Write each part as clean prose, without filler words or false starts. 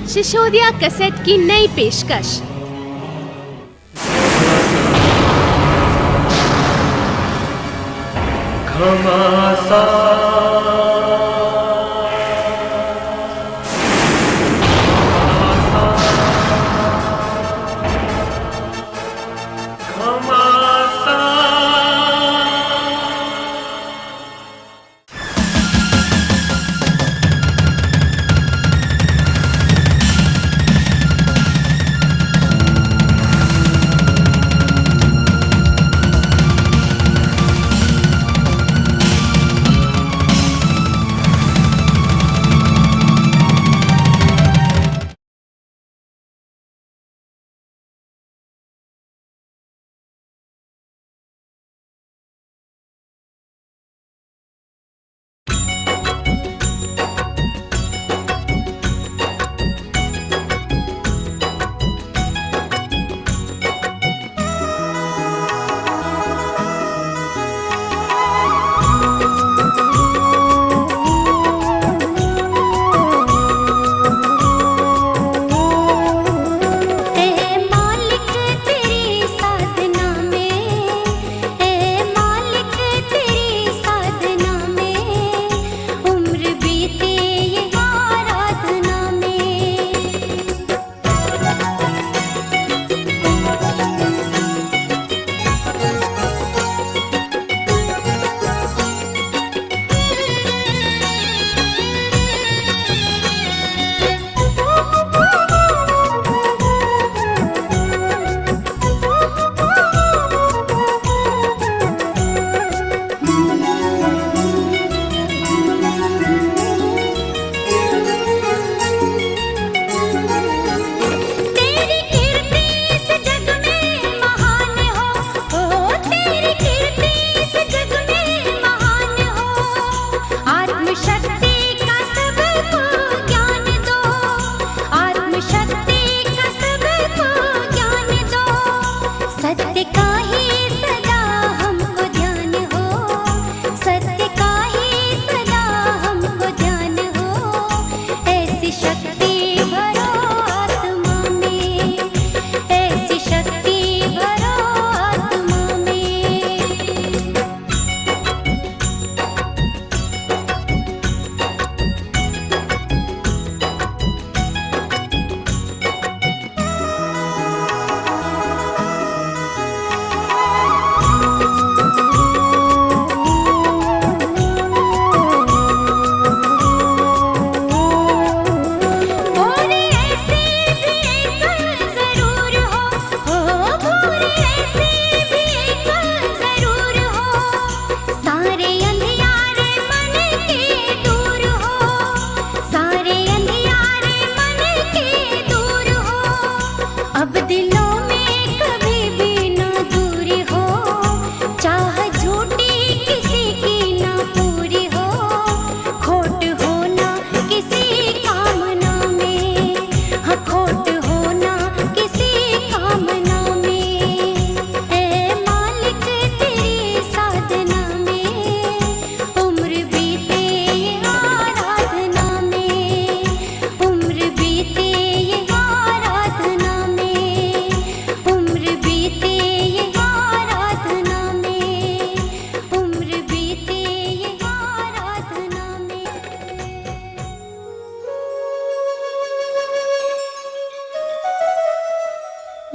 Sisodia cassette की नई पेशकश। घमासा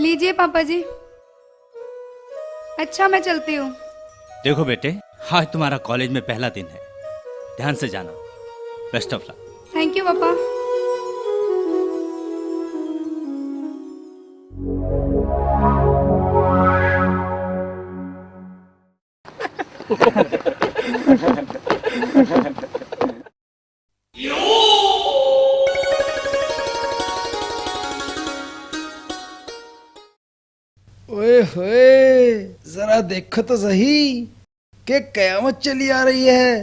लीजिए पापा जी। अच्छा मैं चलती हूँ। देखो बेटे, आज तुम्हारा कॉलेज में पहला दिन है, ध्यान से जाना। Best of luck. Thank you पापा। ओए होए, जरा देखो तो सही कि कयामत चली आ रही है।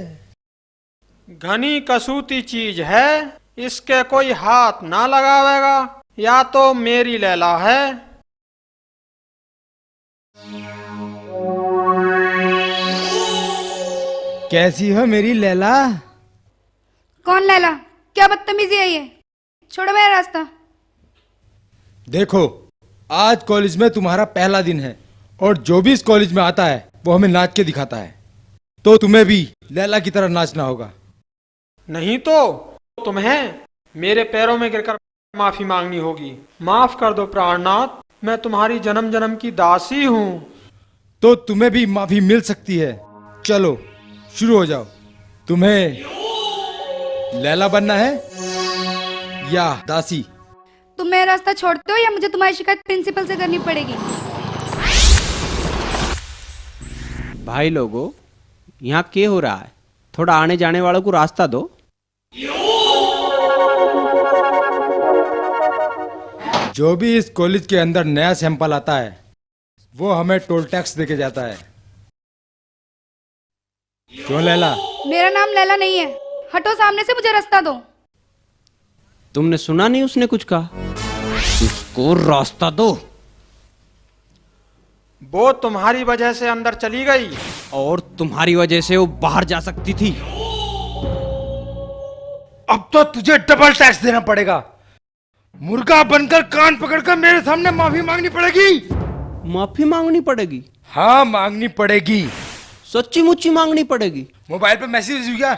घनी कसूती चीज है, इसके कोई हाथ ना लगावेगा, या तो मेरी लैला है। कैसी हो मेरी लैला? कौन लैला? क्या बदतमीजी है ये? छोड़ो मेरा रास्ता। देखो, आज कॉलेज में तुम्हारा पहला दिन है और जो भी इस कॉलेज में आता है वो हमें नाच के दिखाता है, तो तुम्हें भी लैला की तरह नाचना होगा। नहीं तो तुम्हें मेरे पैरों में गिरकर माफी मांगनी होगी। माफ कर दो प्राणनाथ, मैं तुम्हारी जन्म जन्म की दासी हूँ। तो तुम्हें भी माफी मिल सकती है। चलो शुरू हो जाओ। तुम्हें लैला बनना है या दासी? तुम मेरा रास्ता छोड़ते हो या मुझे तुम्हारी शिकायत प्रिंसिपल से करनी पड़ेगी? भाई लोगों, यहाँ क्या हो रहा है? थोड़ा आने जाने वालों को रास्ता दो। जो भी इस कॉलेज के अंदर नया सैंपल आता है वो हमें टोल टैक्स देके जाता है। क्यों लैला? मेरा नाम लैला नहीं है। हटो सामने से, मुझे रास्ता दो। तुमने सुना नहीं उसने कुछ कहा? उसको रास्ता दो। वो तुम्हारी वजह से अंदर चली गई और तुम्हारी वजह से वो बाहर जा सकती थी। अब तो तुझे डबल टैक्स देना पड़ेगा। मुर्गा बनकर कान पकड़कर मेरे सामने माफी मांगनी पड़ेगी। माफी मांगनी पड़ेगी? हाँ, मांगनी पड़ेगी। सच्ची मुच्ची मांगनी पड़ेगी। मोबाइल पे मैसेज क्या?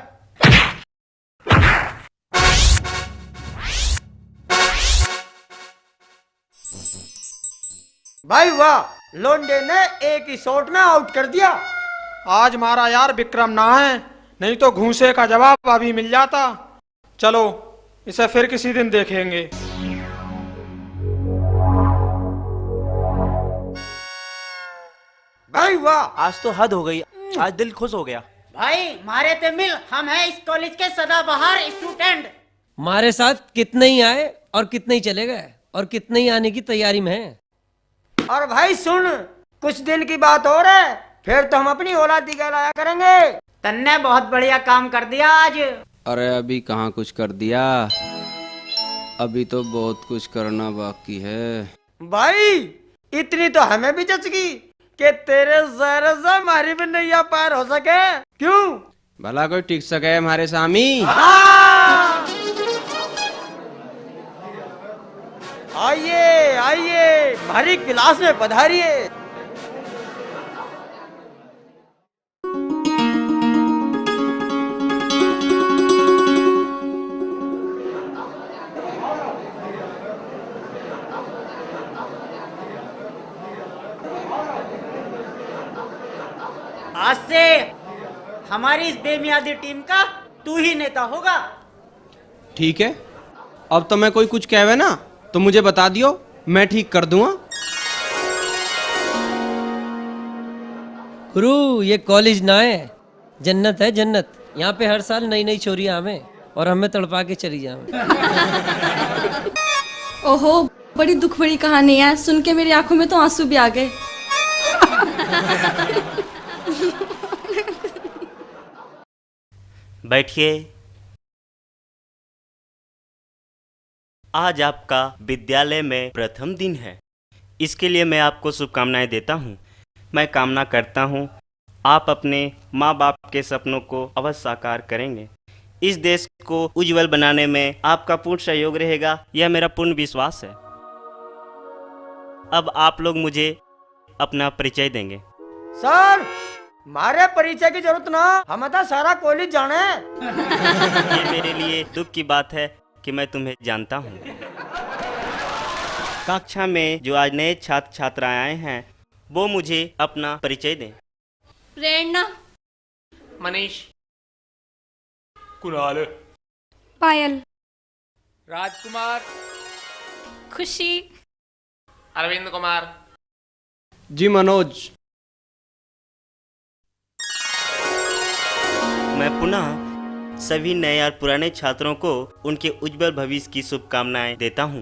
भाई वाह, लोंडे ने एक ही शॉट में आउट कर दिया। आज मारा यार विक्रम ना है, नहीं तो घूंसे का जवाब अभी मिल जाता। चलो इसे फिर किसी दिन देखेंगे। भाई वाह, आज तो हद हो गई। आज दिल खुश हो गया। भाई मारे ते मिल, हम है इस कॉलेज के सदाबहार स्टूडेंट। हमारे साथ कितने ही आए और कितने ही चले गए और कितने ही आने की तैयारी में हैं। और भाई सुन, कुछ दिन की बात और है, फिर तो हम अपनी औलादी कहलाया करेंगे। तन्ने बहुत बढ़िया काम कर दिया आज। अरे अभी कहाँ कुछ कर दिया, अभी तो बहुत कुछ करना बाकी है। भाई इतनी तो हमें भी जच गई कि तेरे जहर से हमारी भी नैया पार हो सके। क्यों? भला कोई टिक सके हमारे सामी? आइए आइए, हमारी क्लास में पधारिए। आज से हमारी इस बेमियादी टीम का तू ही नेता होगा। ठीक है, अब तो मैं कोई कुछ कहवे ना तो मुझे बता दियो, मैं ठीक कर दूंगा। गुरु, ये कॉलेज ना है, जन्नत है जन्नत। यहाँ पे हर साल नई नई छोरियां आवे और हमें तड़पा के चली जावे। ओहो, बड़ी दुख भरी कहानी है। सुन के मेरी आंखों में तो आंसू भी आ गए। बैठिए। आज आपका विद्यालय में प्रथम दिन है, इसके लिए मैं आपको शुभकामनाएं देता हूं। मैं कामना करता हूं आप अपने माँ बाप के सपनों को अवश्य साकार करेंगे। इस देश को उज्जवल बनाने में आपका पूर्ण सहयोग रहेगा, यह मेरा पूर्ण विश्वास है। अब आप लोग मुझे अपना परिचय देंगे। सर, हमारे परिचय की जरूरत ना, हम तो सारा कॉलेज जाने। ये मेरे लिए दुख की बात है कि मैं तुम्हें जानता हूँ। कक्षा में जो आज नए छात्र छात्राएं आए हैं वो मुझे अपना परिचय दें। प्रेरणा, मनीष, कुणाल, पायल, राजकुमार, खुशी, अरविंद कुमार, जी मनोज। मैं पुनः सभी नए और पुराने छात्रों को उनके उज्जवल भविष्य की शुभकामनाएं देता हूं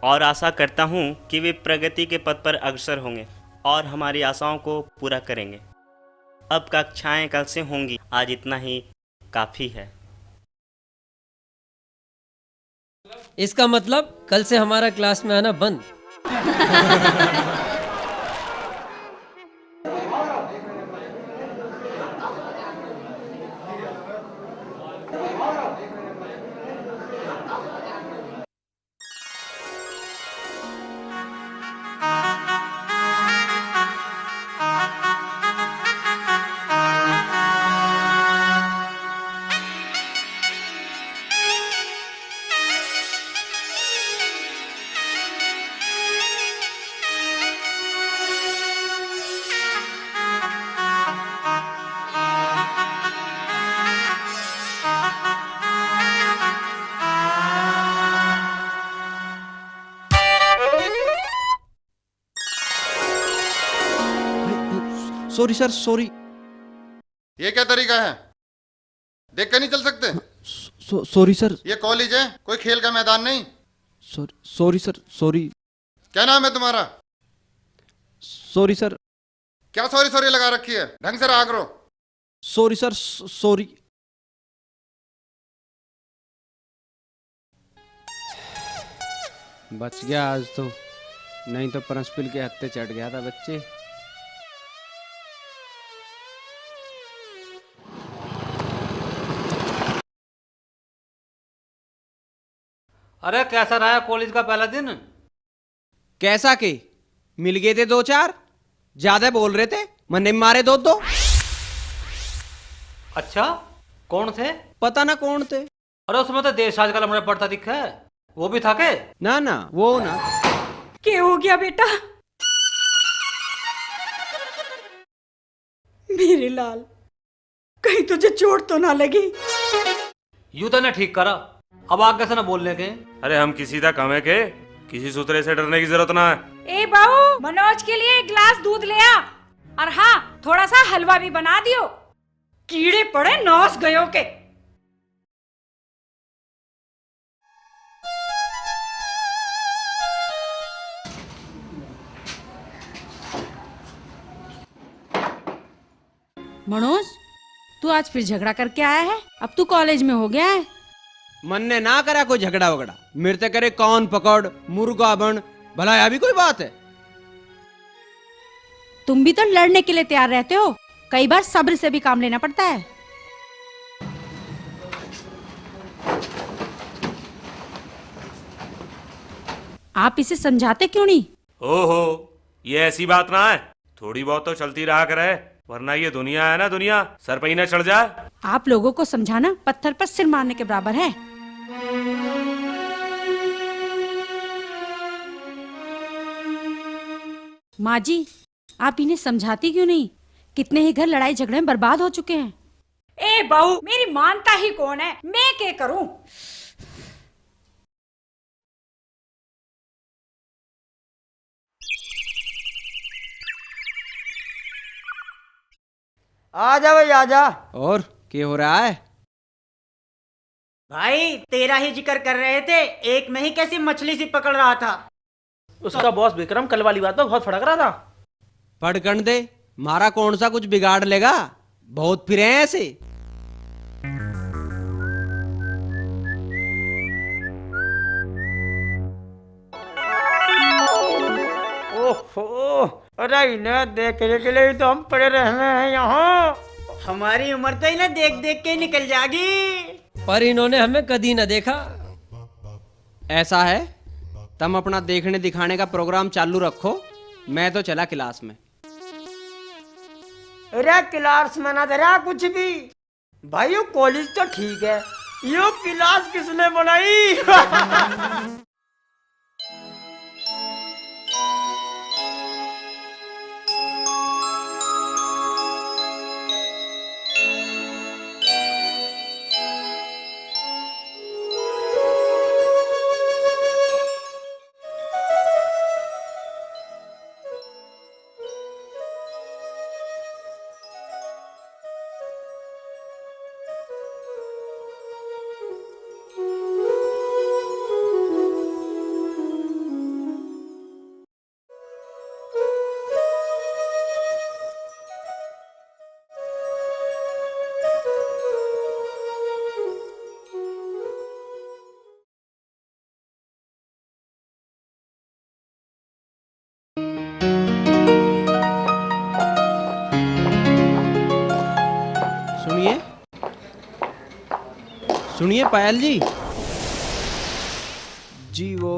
और आशा करता हूं कि वे प्रगति के पथ पर अग्रसर होंगे और हमारी आशाओं को पूरा करेंगे। अब कक्षाएं कल से होंगी, आज इतना ही काफ़ी है। इसका मतलब कल से हमारा क्लास में आना बंद। Sorry sir, sorry. ये क्या तरीका है? देख कर नहीं चल सकते? Sorry sir. ये कॉलेज है, कोई खेल का मैदान नहीं। Sorry sir, sorry. क्या नाम है तुम्हारा? Sorry sir. क्या सॉरी सॉरी लगा रखी है? ढंग से रहा करो। Sorry sir, sorry. बच गया आज तो, नहीं तो प्रिंसिपल के हत्थे चढ़ गया था बच्चे। अरे कैसा रहा कॉलेज का पहला दिन? कैसा के? मिल गए थे 2-4, ज्यादा बोल रहे थे, मन्ने मारे 2-2। अच्छा, कौन थे? पता ना कौन थे। अरे उसमें तो देश आज का लमड़ा पड़ता दिखा है, वो भी था के? ना ना, वो ना। क्या हो गया बेटा? मेरे लाल, कहीं तुझे चोट तो ना लगी? यूं तो ना ठीक करा, अब आगे से ना बोलने के। अरे हम किसी का कम है के? किसी सूत्रे से डरने की जरूरत ना है। ए बाबू, मनोज के लिए एक गिलास दूध ले आ, और हाँ, थोड़ा सा हलवा भी बना दियो, कीड़े पड़े नौस गयो के। मनोज, तू आज फिर झगड़ा करके आया है? अब तू कॉलेज में हो गया है। मन ने ना करा कोई झगड़ा वगड़ा, मेरे करे कौन पकड़ मुर्गा बन, भला यह भी कोई बात है? तुम भी तो लड़ने के लिए तैयार रहते हो, कई बार सब्र से भी काम लेना पड़ता है। आप इसे समझाते क्यों नहीं? ओहो, ये ऐसी बात ना है, थोड़ी बहुत तो चलती रहा करे, वरना ये दुनिया है ना, दुनिया सर पे ही ना चढ़ जाए। आप लोगों को समझाना पत्थर पर सिर मारने के बराबर है। माँ जी, आप इन्हें समझाती क्यों नहीं? कितने ही घर लड़ाई झगड़े में बर्बाद हो चुके हैं। ए बहू, मेरी मानता ही कौन है, मैं क्या करूं? आजा भाई आजा। और क्या हो रहा है? भाई तेरा ही जिक्र कर रहे थे, एक में ही कैसी मछली सी पकड़ रहा था। उसका बॉस विक्रम कल वाली बात में बहुत फड़क रहा था। फड़कन दे, मारा कौन सा कुछ बिगाड़ लेगा, बहुत फिरे हैं ऐसे। ओहो, अरे इन्हें देखने के लिए तो हम पड़े रहने हैं यहाँ। हमारी उम्र तो इन्हें देख देख के निकल जाएगी, पर इन्होंने हमें कभी न देखा। ऐसा है, तुम अपना देखने दिखाने का प्रोग्राम चालू रखो, मैं तो चला क्लास में। अरे क्लास में ना तेरा कुछ भी भाई, यो कॉलेज तो ठीक है, यो क्लास किसने बनाई? सुनिए पायल जी, जी वो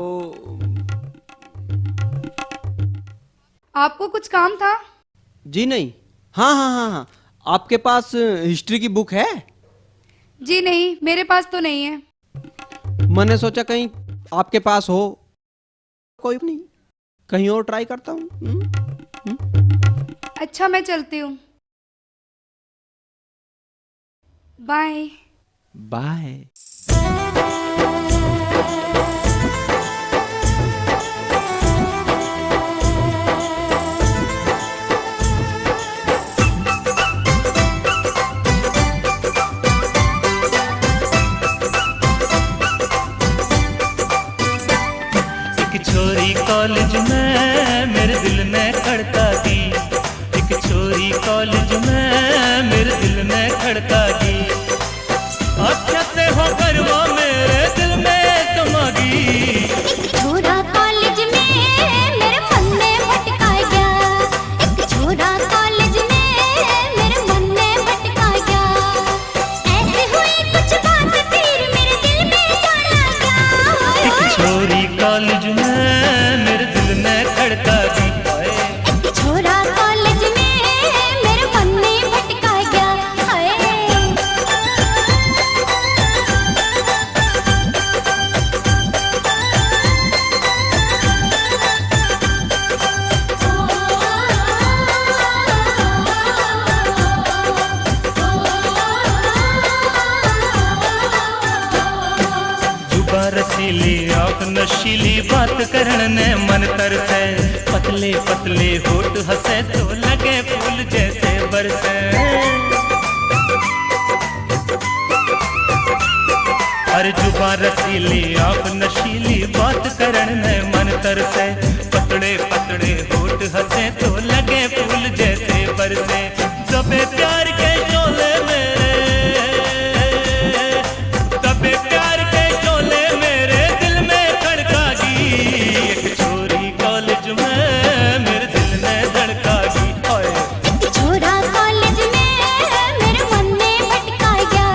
आपको कुछ काम था? जी नहीं, हाँ हाँ हाँ हाँ, आपके पास हिस्ट्री की बुक है? जी नहीं, मेरे पास तो नहीं है। मैंने सोचा कहीं आपके पास हो। कोई नहीं, कहीं और ट्राई करता हूँ। अच्छा, मैं चलती हूँ, बाय बाय। खड़का दी, एक छोरी कॉलेज में मेरे दिल में खड़का दी। अच्छा से होकर वो मेरे दिल में समागी। एक छोरा कॉलेज में मेरे मन में भटका गया, एक छोरा कॉलेज में मेरे मन में भटका गया। ऐसे हुई कुछ बात फिर मेरे दिल में जाना गया। एक छोरी कॉलेज में मेरे दिल में खड़का दी, एक छोरा कॉलेज में मेरे मन में भटका गया। जुबा रसीली आप नशीली बात करने मन तरसे, पतले पतले होठ हंसे तो लगे फूल जैसे बरसे। अरे जुबा रसीली आप नशीली बात करने मन तरसे, पतले पतले होठ हंसे तो लगे फूल जैसे बरसे। दबे प्यार के शोले मेरे, दबे प्यार के शोले मेरे दिल में खड़कागी। एक छोरी कॉलेज में मेरे दिल में धड़कागी। एक छोरा कॉलेज में मेरे मन में भटका गया।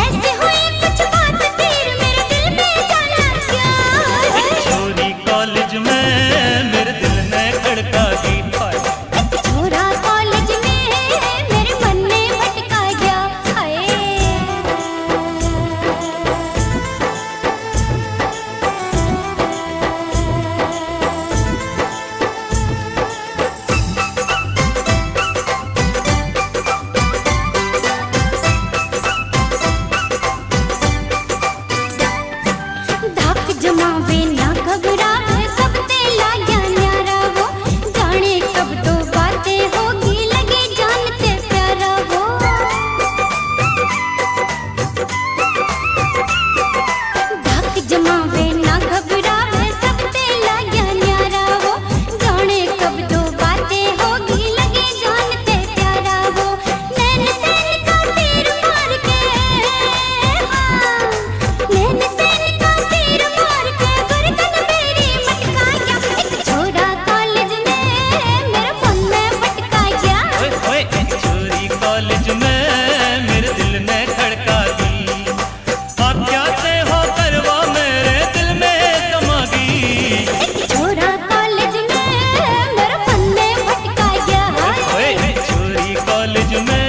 ऐसे हुई कुछ बात फिर मेरे दिल में जाना गया। एक छोरी कॉलेज में मेरे दिल में खड़कागी। एक छोरा कॉलेज में मेरे मन में भटका गया। धाक जमावे ना घबरावे सब तेला न्यारा वो, जाने कब तो बातें होगी लगे जानते प्यारा वो। धाक जमावे ना घबरावे सब तेला न्यारा वो, जाने कब तो बातें होगी लगे जानते प्यारा वो। नैन सैन का तीर मार के, नैन सैन का तीर मार के गर्दन मेरी मटका गया। एक छोरा कॉलेज में मेरे मन में भटका गया। ओए एक छोरी कॉलेज में मेरे दिल में खड़का दी। आप क्या से होकर वो मेरे दिल में समागी। एक छोरा कॉलेज में मेरे मन में भटका गया। ओए एक छोरी कॉलेज में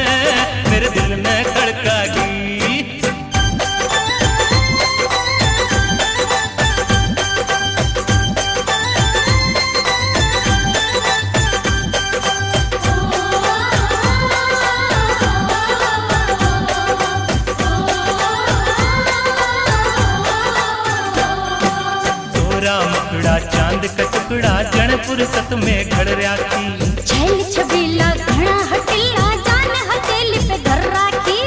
मेरे दिल में खड़का दी। तोरा मुखड़ा चांद का टुकड़ा जन फुर्सत में घड़ रहा थी। छैल छबीला घना हटिला जान हथेली पे धर राखी।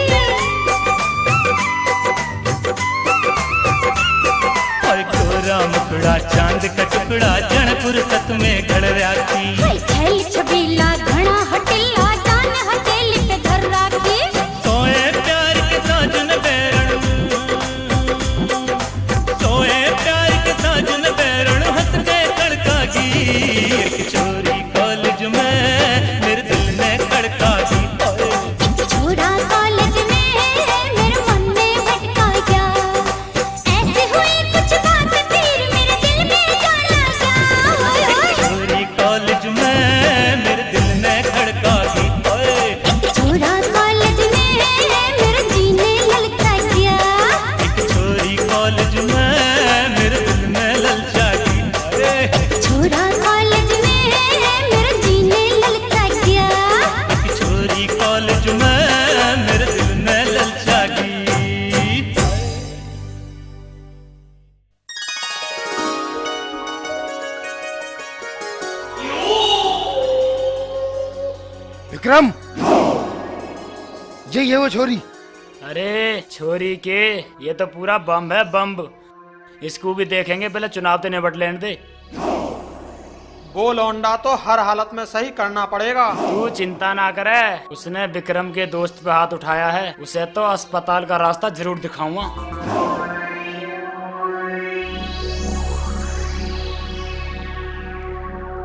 और तोरा मुखड़ा चांद का टुकड़ा जन फुर्सत में घड़ रहा थी। हाय छैल छबीला घना हटिला जान हथेली पे धर राखी। सोए प्यार के साजन बैरण, सोए प्यार के साजन बैरण हंस के खड़कागी। एक छोरी कॉलेज में मेरे दिल में खड़कागी। एक छोरा कॉलेज में मेरे मन में भटका गया। ऐसे हुई कुछ बात फिर मेरे दिल में जाना गया। एक छोरी कॉलेज में मेरे दिल में खड़कागी। एक छोरा कॉलेज में मेरे जीने ललचा गया। एक छोरी कॉलेज में मेरे दिल में ललचागी। एक छोरा कॉलेज में मेरे जीने ललचा गया। एक छोरी कॉलेज में मेरे दिल में ललचागी। विक्रम, ये वो छोरी। अरे छोरी के, ये तो पूरा बम है, बम। इसको भी देखेंगे, पहले चुनाव तो निपट लेने दे। वो लौंडा तो हर हालत में सही करना पड़ेगा। तू चिंता ना करे, उसने विक्रम के दोस्त पे हाथ उठाया है, उसे तो अस्पताल का रास्ता जरूर दिखाऊंगा।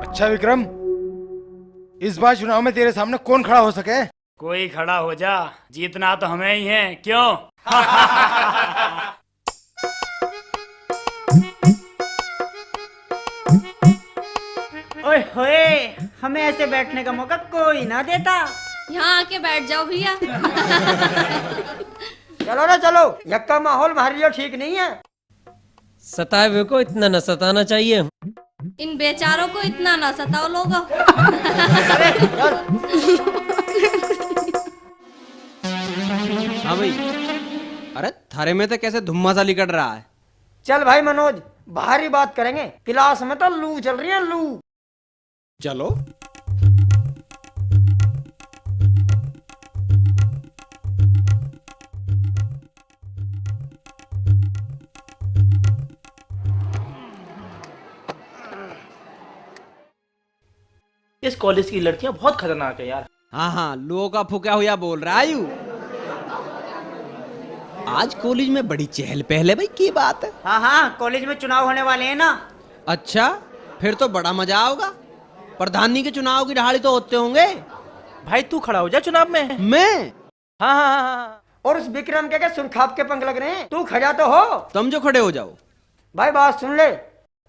अच्छा विक्रम, इस बार चुनाव में तेरे सामने कौन खड़ा हो सके? कोई खड़ा हो जा, जीतना तो हमें ही है, क्यों? ओए होए, हमें ऐसे बैठने का मौका कोई ना देता। यहाँ आके बैठ जाओ भैया। चलो ना चलो, यक्का माहौल हमारे लिए ठीक नहीं है। सताए हुए को इतना न सताना चाहिए। इन बेचारों को इतना ना सताओ लोग। हाँ भाई, अरे थारे में तो कैसे धुम्मा सा निकल रहा है। चल भाई मनोज, बाहरी बात करेंगे, क्लास में तो लू चल रही है, लू। चलो। इस कॉलेज की लड़कियां बहुत खतरनाक है यार। हाँ हाँ, लोगों का फुका हुआ बोल रहा है यू। आज कॉलेज में बड़ी चहल पहल है भाई, की बात है? हाँ हाँ, कॉलेज में चुनाव होने वाले हैं ना। अच्छा, फिर तो बड़ा मजा होगा। प्रधानी के चुनाव की ढाली तो होते होंगे। भाई तू खड़ा हो जा चुनाव में। मैं? हाँ हाँ हाँ। और उस विक्रम के सुरखाप के पंख लग रहे हैं, तू खड़ा तो हो। तुम जो खड़े हो जाओ। भाई बात सुन ले,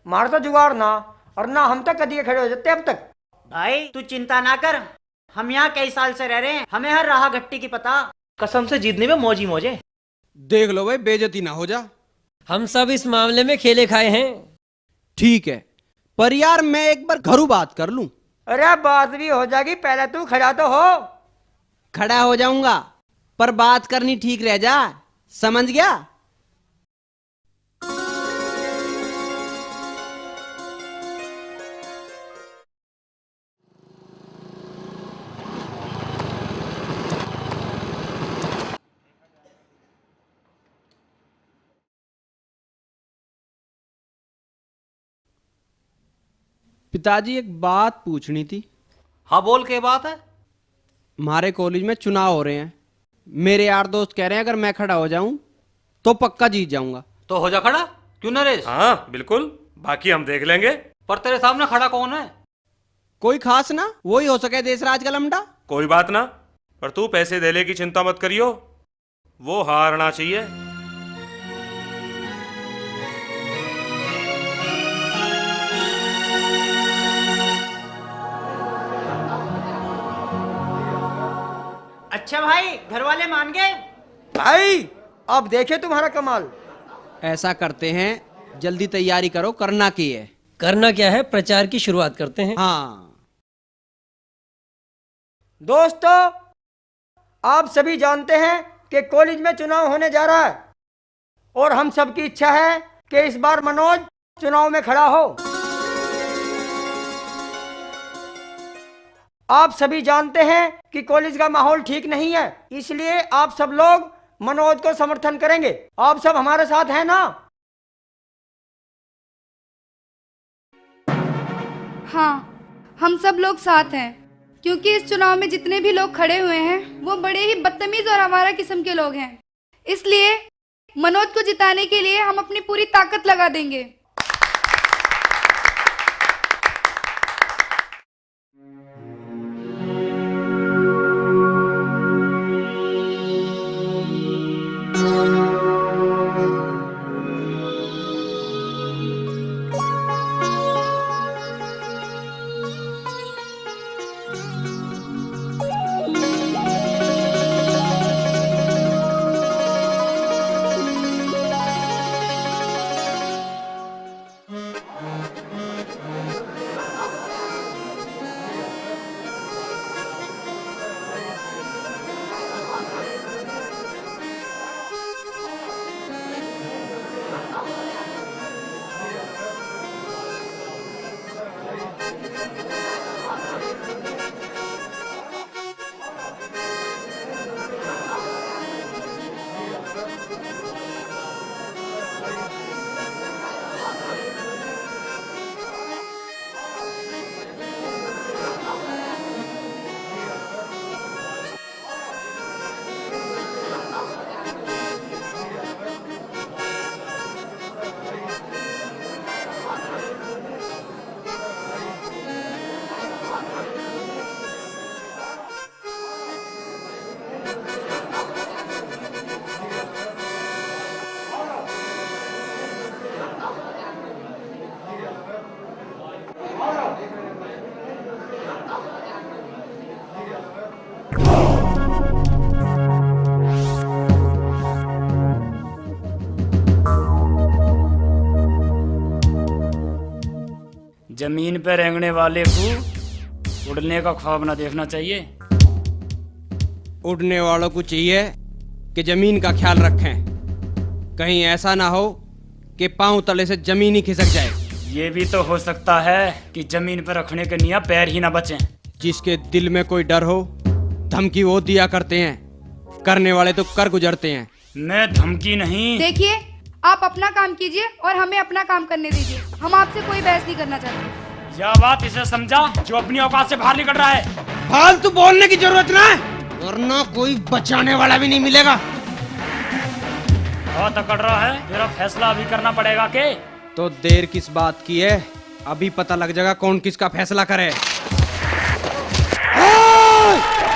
मार तो जुगाड़ ना, और ना हम तक कभी खड़े हो जाते अब तक। भाई तू चिंता ना कर, हम यहाँ कई साल से रह रहे हैं, हमें हर राह घट्टी की पता। कसम से जीतने में मौज ही मौज है। देख लो भाई, बेइज्जती ना हो जा। हम सब इस मामले में खेले खाए हैं। ठीक है, पर यार मैं एक बार घरों बात कर लूं। अरे बात भी हो जाएगी, पहले तू खड़ा तो हो। खड़ा हो जाऊंगा, पर बात करनी ठीक रह जा, समझ गया? पिताजी, एक बात पूछनी थी। हाँ बोल, के बात है? हमारे कॉलेज में चुनाव हो रहे हैं। मेरे यार दोस्त कह रहे हैं अगर मैं खड़ा हो जाऊं तो पक्का जीत जाऊंगा। तो हो जा खड़ा, क्यों नरेश? हाँ बिल्कुल, बाकी हम देख लेंगे। पर तेरे सामने खड़ा कौन है? कोई खास ना, वही हो सके देशराज का लमडा। कोई बात ना, पर तू पैसे देने की चिंता मत करियो, वो हारना चाहिए। अच्छा भाई, घर वाले मान गए? भाई अब देखे तुम्हारा कमाल। ऐसा करते हैं, जल्दी तैयारी करो, करना की है। करना क्या है, प्रचार की शुरुआत करते हैं। हाँ दोस्तों, आप सभी जानते हैं कि कॉलेज में चुनाव होने जा रहा है, और हम सबकी इच्छा है कि इस बार मनोज चुनाव में खड़ा हो। आप सभी जानते हैं कि कॉलेज का माहौल ठीक नहीं है, इसलिए आप सब लोग मनोज को समर्थन करेंगे। आप सब हमारे साथ हैं ना? हाँ, हम सब लोग साथ हैं, क्योंकि इस चुनाव में जितने भी लोग खड़े हुए हैं वो बड़े ही बदतमीज और आवारा किस्म के लोग हैं। इसलिए मनोज को जिताने के लिए हम अपनी पूरी ताकत लगा देंगे। जमीन पर रेंगने वाले को उड़ने का ख्वाब ना देखना चाहिए। उड़ने वालों को चाहिए कि जमीन का ख्याल रखें, कहीं ऐसा ना हो कि पांव तले से जमीन ही खिसक जाए। ये भी तो हो सकता है कि जमीन पर रखने के निया पैर ही ना बचें। जिसके दिल में कोई डर हो धमकी वो दिया करते हैं, करने वाले तो कर गुजरते हैं। मैं धमकी नहीं। देखिए, आप अपना काम कीजिए और हमें अपना काम करने दीजिए। हम आपसे कोई बहस नहीं करना चाहते। यह बात इसे समझा जो अपनी औकात से बाहर निकल रहा है। फालतू बोलने की जरूरत ना है, वरना कोई बचाने वाला भी नहीं मिलेगा। बहुत अकड़ रहा है, तेरा फैसला अभी करना पड़ेगा के? तो देर किस बात की है, अभी पता लग जाएगा कौन किसका फैसला करे।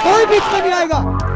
कोई बीच में नहीं आएगा।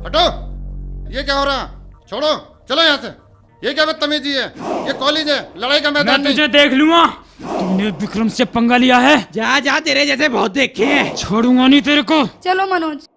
हटो, ये क्या हो रहा? छोड़ो, चलो यहाँ से। ये क्या बदतमीजी है? ये कॉलेज है, लड़ाई का मैदान मैं तुझे देख लूंगा। तूने विक्रम से पंगा लिया है? जा जा, तेरे जैसे बहुत देखे हैं। छोड़ूंगा नहीं तेरे को। चलो मनोज।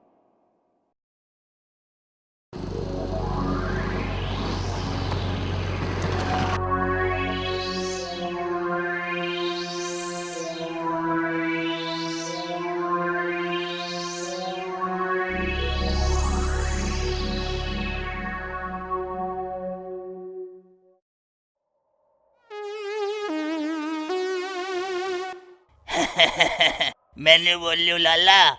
मैंने बोलियो लाला,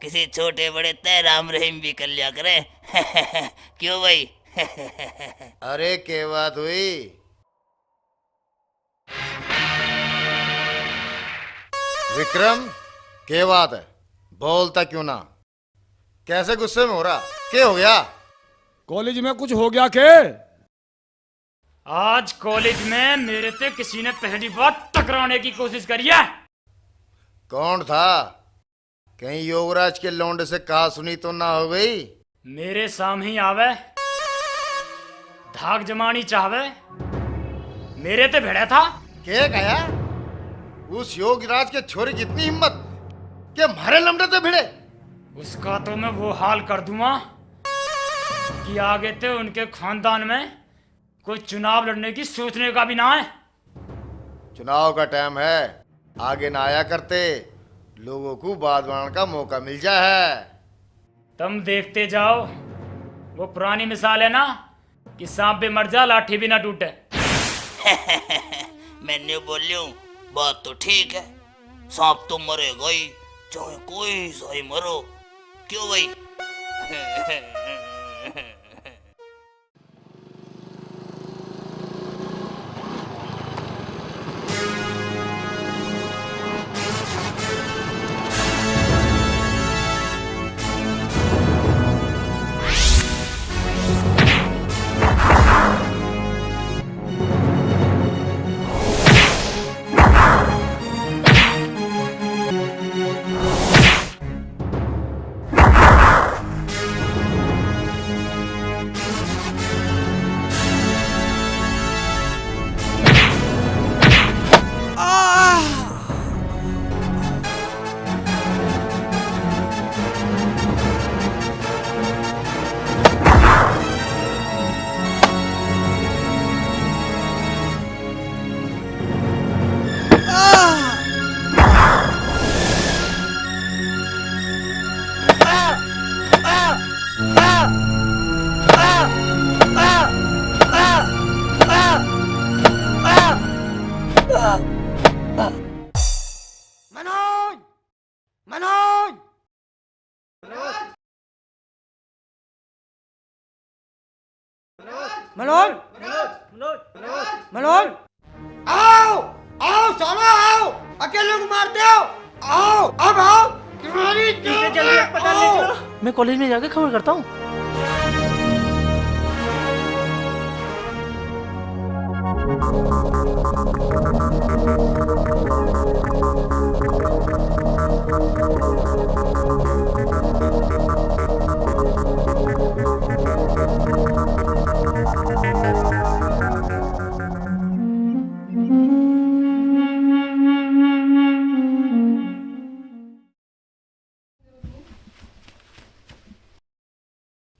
किसी छोटे बड़े तय राम रहीम भी कर लिया करे। क्यों भाई? अरे क्या बात हुई? विक्रम, क्या बात है? बोलता क्यों ना? कैसे गुस्से में हो रहा? क्या हो गया? कॉलेज में कुछ हो गया के? आज कॉलेज में मेरे से किसी ने पहली बार टकराने की कोशिश करी है। कौन था? कहीं योगराज के लौंडे से कहा सुनी तो ना हो गई? मेरे सामने ही आवे, धाक जमानी चाहवे, मेरे ते भिड़ा था। क्या कहा? उस योगराज के छोरे की इतनी हिम्मत कि हमारे लौंडे से भिड़े? उसका तो मैं वो हाल कर दूंगा कि आगे ते उनके खानदान में कोई चुनाव लड़ने की सोचने का भी ना है। चुनाव का टाइम है, आगे ना आया करते, लोगों को बात बनाने का मौका मिल जाए। तुम देखते जाओ, वो पुरानी मिसाल है ना कि सांप भी मर जा लाठी भी ना टूटे। मैंने बोलियो बात तो ठीक है, सांप तो मरेगा ही, चाहे कोई सा ही मरो, क्यों भाई? मनोज, मनोज, मनोज, मनोज, आओ, आओ सालो आओ, अकेले को मारते हो, आओ, अब आओ, तुम्हारी जल्दी अस्पताल ले चलो। मैं कॉलेज में जाके खबर करता हूँ।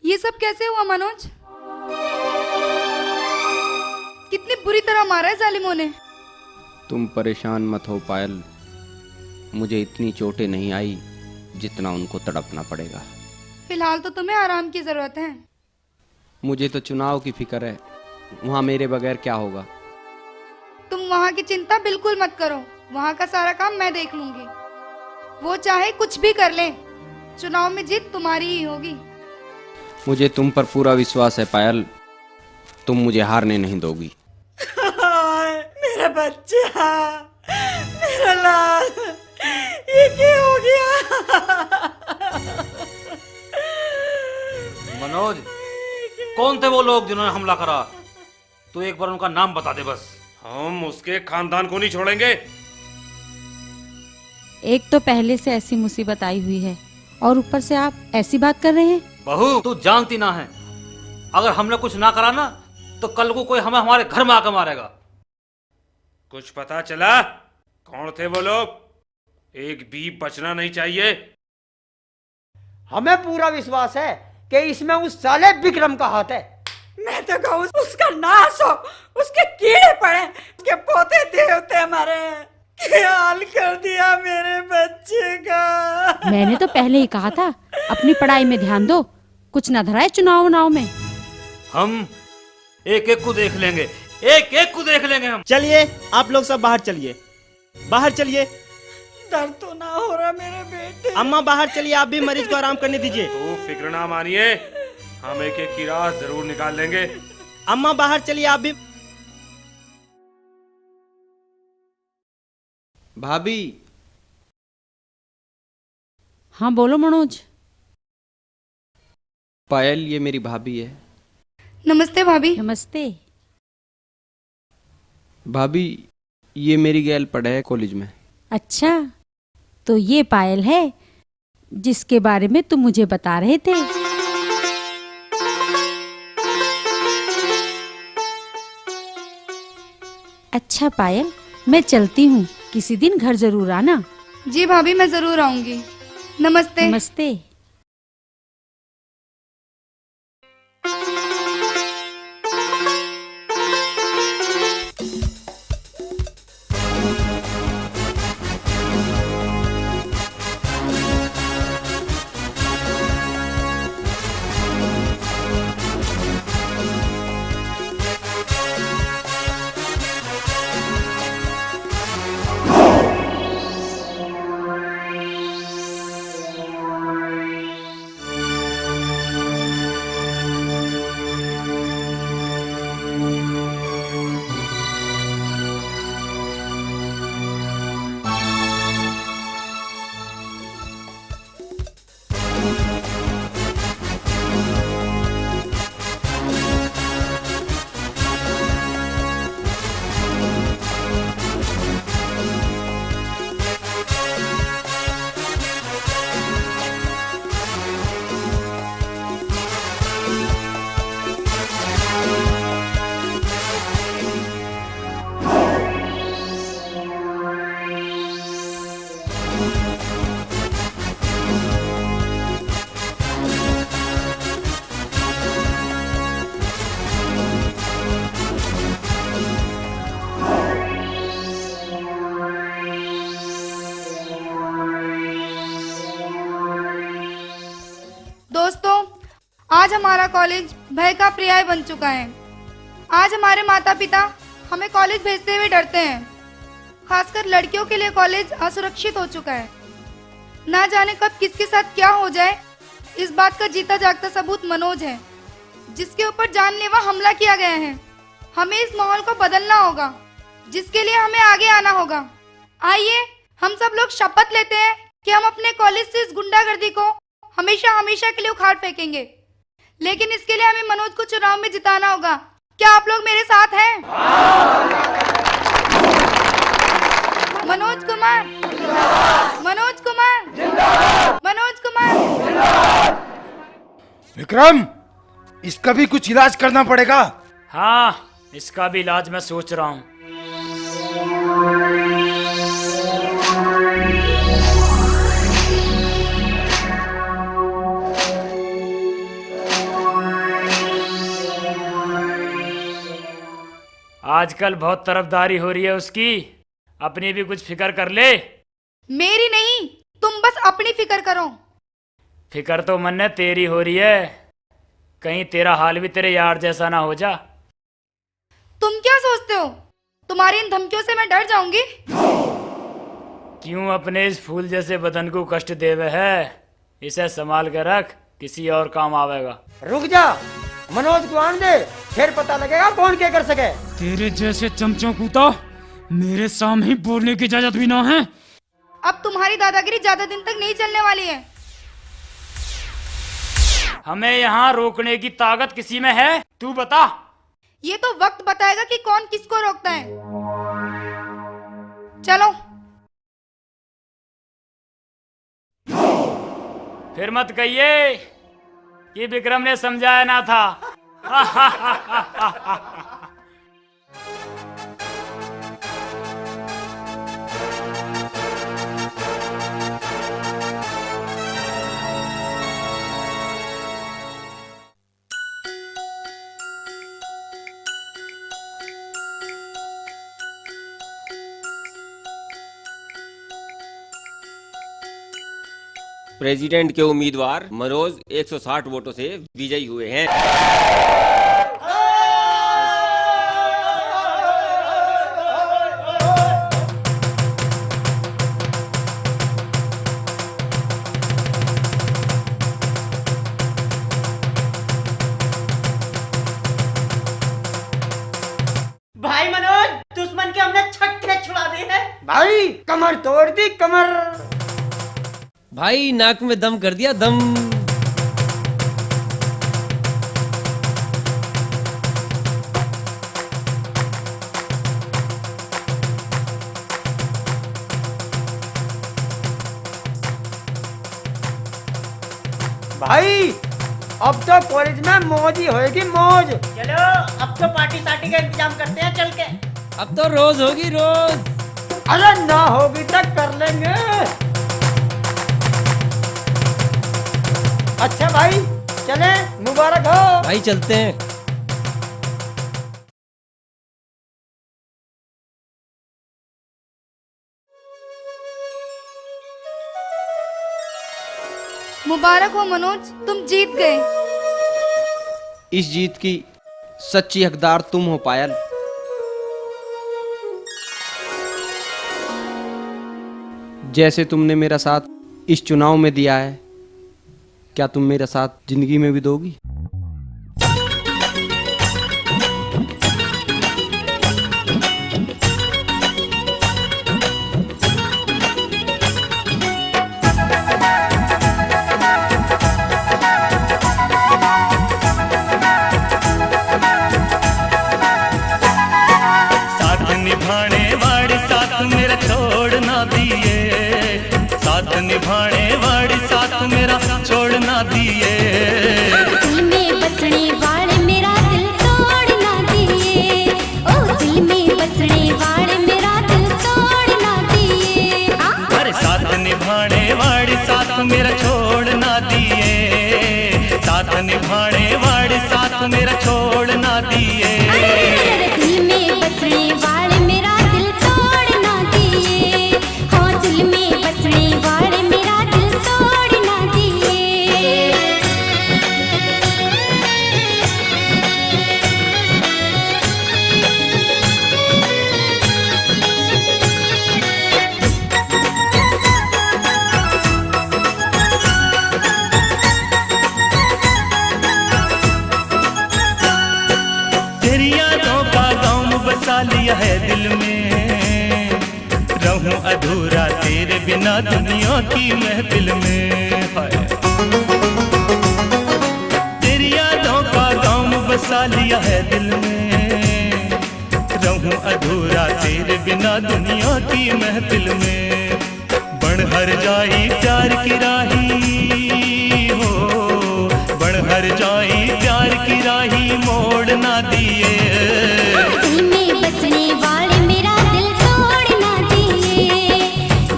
ये सब कैसे हुआ मनोज? कितनी बुरी तरह मारा है जालिमों ने। तुम परेशान मत हो पायल, मुझे इतनी चोटें नहीं आई जितना उनको तड़पना पड़ेगा। फिलहाल तो तुम्हें आराम की जरूरत है। मुझे तो चुनाव की फिक्र है, वहाँ मेरे बगैर क्या होगा। तुम वहाँ की चिंता बिल्कुल मत करो, वहाँ का सारा काम मैं देख लूंगी। वो चाहे कुछ भी कर ले, चुनाव में जीत तुम्हारी ही होगी। मुझे तुम पर पूरा विश्वास है पायल, तुम मुझे हारने नहीं दोगी। मेरा बच्चा, मेरा लाल, ये क्या हो गया? मनोज, कौन थे वो लोग जिन्होंने हमला करा? तू एक बार उनका नाम बता दे बस। हम उसके खानदान को नहीं छोड़ेंगे। एक तो पहले से ऐसी मुसीबत आई हुई है और ऊपर से आप ऐसी बात कर रहे हैं। बहू, तू जानती ना है, अगर हमने कुछ ना करा ना तो कल को कोई हमें हमारे घर में आकर मारेगा। कुछ पता चला कौन थे वो लोग? एक भी बचना नहीं चाहिए। हमें पूरा विश्वास है कि इसमें उस साले विक्रम का हाथ है। मैं तो कहूँ उसका नाश हो, उसके कीड़े पड़े, उसके पोते देवते मरे। क्या हाल कर दिया मेरे बच्चे का। मैंने तो पहले ही कहा था अपनी पढ़ाई में ध्यान दो, कुछ न धराए चुनाव नाव में। हम एक एक को देख लेंगे, एक एक को देख लेंगे हम। चलिए आप लोग सब बाहर चलिए, बाहर चलिए। दर्द तो ना हो रहा मेरे बेटे। अम्मा बाहर चलिए, आप भी मरीज को आराम करने दीजिए। तो फिक्र ना मानिए, हम एक एक की राज जरूर निकाल लेंगे। अम्मा बाहर चलिए आप भी। भाभी। हाँ बोलो मनोज। पायल ये मेरी भाभी है। नमस्ते भाभी। नमस्ते भाभी, ये मेरी गैल पढ़े है कॉलेज में। अच्छा, तो ये पायल है जिसके बारे में तुम मुझे बता रहे थे। अच्छा पायल, मैं चलती हूँ, किसी दिन घर जरूर आना। जी भाभी, मैं जरूर आऊंगी। नमस्ते। नमस्ते। आज हमारा कॉलेज भय का पर्याय बन चुका है। आज हमारे माता पिता हमें कॉलेज भेजते हुए डरते हैं। खासकर लड़कियों के लिए कॉलेज असुरक्षित हो चुका है। ना जाने कब किसके साथ क्या हो जाए, इस बात का जीता जागता सबूत मनोज है, जिसके ऊपर जानलेवा हमला किया गया है। हमें इस माहौल को बदलना होगा, जिसके लिए हमें आगे आना होगा। आइए हम सब लोग शपथ लेते हैं कि हम अपने कॉलेज से इस गुंडागर्दी को हमेशा हमेशा के लिए उखाड़ फेंकेंगे। लेकिन इसके लिए हमें मनोज को चुनाव में जिताना होगा। क्या आप लोग मेरे साथ हैं? मनोज कुमार, मनोज कुमार, मनोज कुमार। विक्रम, इसका भी कुछ इलाज करना पड़ेगा। हाँ, इसका भी इलाज मैं सोच रहा हूँ। आजकल बहुत तरफदारी हो रही है उसकी, अपनी भी कुछ फिक्र कर ले। मेरी नहीं, तुम बस अपनी फिक्र करो। फिक्र तो मन ने तेरी हो रही है, कहीं तेरा हाल भी तेरे यार जैसा ना हो जा। तुम क्या सोचते हो, तुम्हारी इन धमकियों से मैं डर जाऊंगी? क्यों अपने इस फूल जैसे बदन को कष्ट देवे है? इसे संभाल कर रख, किसी और काम आवेगा। रुक जा, मनोज को आने दे, फिर पता लगेगा कौन क्या कर सके। तेरे जैसे चमचों को तो मेरे सामने बोलने की इजाजत भी ना है। अब तुम्हारी दादागिरी ज्यादा दिन तक नहीं चलने वाली है। हमें यहाँ रोकने की ताकत किसी में है? तू बता। ये तो वक्त बताएगा कि कौन किसको रोकता है। चलो। फिर मत कहिए कि विक्रम ने समझाया ना था। प्रेसिडेंट के उम्मीदवार मनोज 160 वोटों से विजयी हुए हैं। भाई मनोज, दुश्मन के हमने छक्के छुड़ा दिए हैं। भाई कमर तोड़ दी, कमर। भाई नाक में दम कर दिया, दम। भाई अब तो कॉलेज में मौज ही होएगी, मौज। चलो अब तो पार्टी सार्टी का इंतजाम करते हैं चल के। अब तो रोज होगी, रोज। अरे ना होगी तो कर लेंगे। अच्छा भाई चले, मुबारक हो। भाई चलते हैं। मुबारक हो मनोज, तुम जीत गए। इस जीत की सच्ची हकदार तुम हो पायल। जैसे तुमने मेरा साथ इस चुनाव में दिया है, क्या तुम मेरा साथ जिंदगी में भी दोगी? साथ निभाने वाड़ी साथ मेरा छोड़ ना दिए, साथ निभाने वाड़ी साथ मेरा छोड़ ना दिए। दिल में बसने वाले मेरा दिल तोड़ ना दिए। ओ दिल में बसने वाले मेरा दिल तोड़ ना दिए। अरे साथ निभाने वाड़ी साथ मेरा छोड़ ना दिए, साथ निभाने वाड़ी साथ मेरा छोड़ ना दिए। दिल में बसने वाले मेरा दिल तोड़ ना दिए। हाँ दिल में बसने वाले मेरा दिल तोड़ ना दिए। अधूरा तेरे बिना दुनिया की महफिल में। हाय तेरी यादों का गाँव बसा लिया है दिल में, रहूं अधूरा तेरे बिना दुनिया की महफिल में। बण हर जाई प्यार की राही हो, बण हर जाई प्यार की राही मोड़ ना दिए। दिल में बसने वाले मेरा दिल तोड़ ना दिए,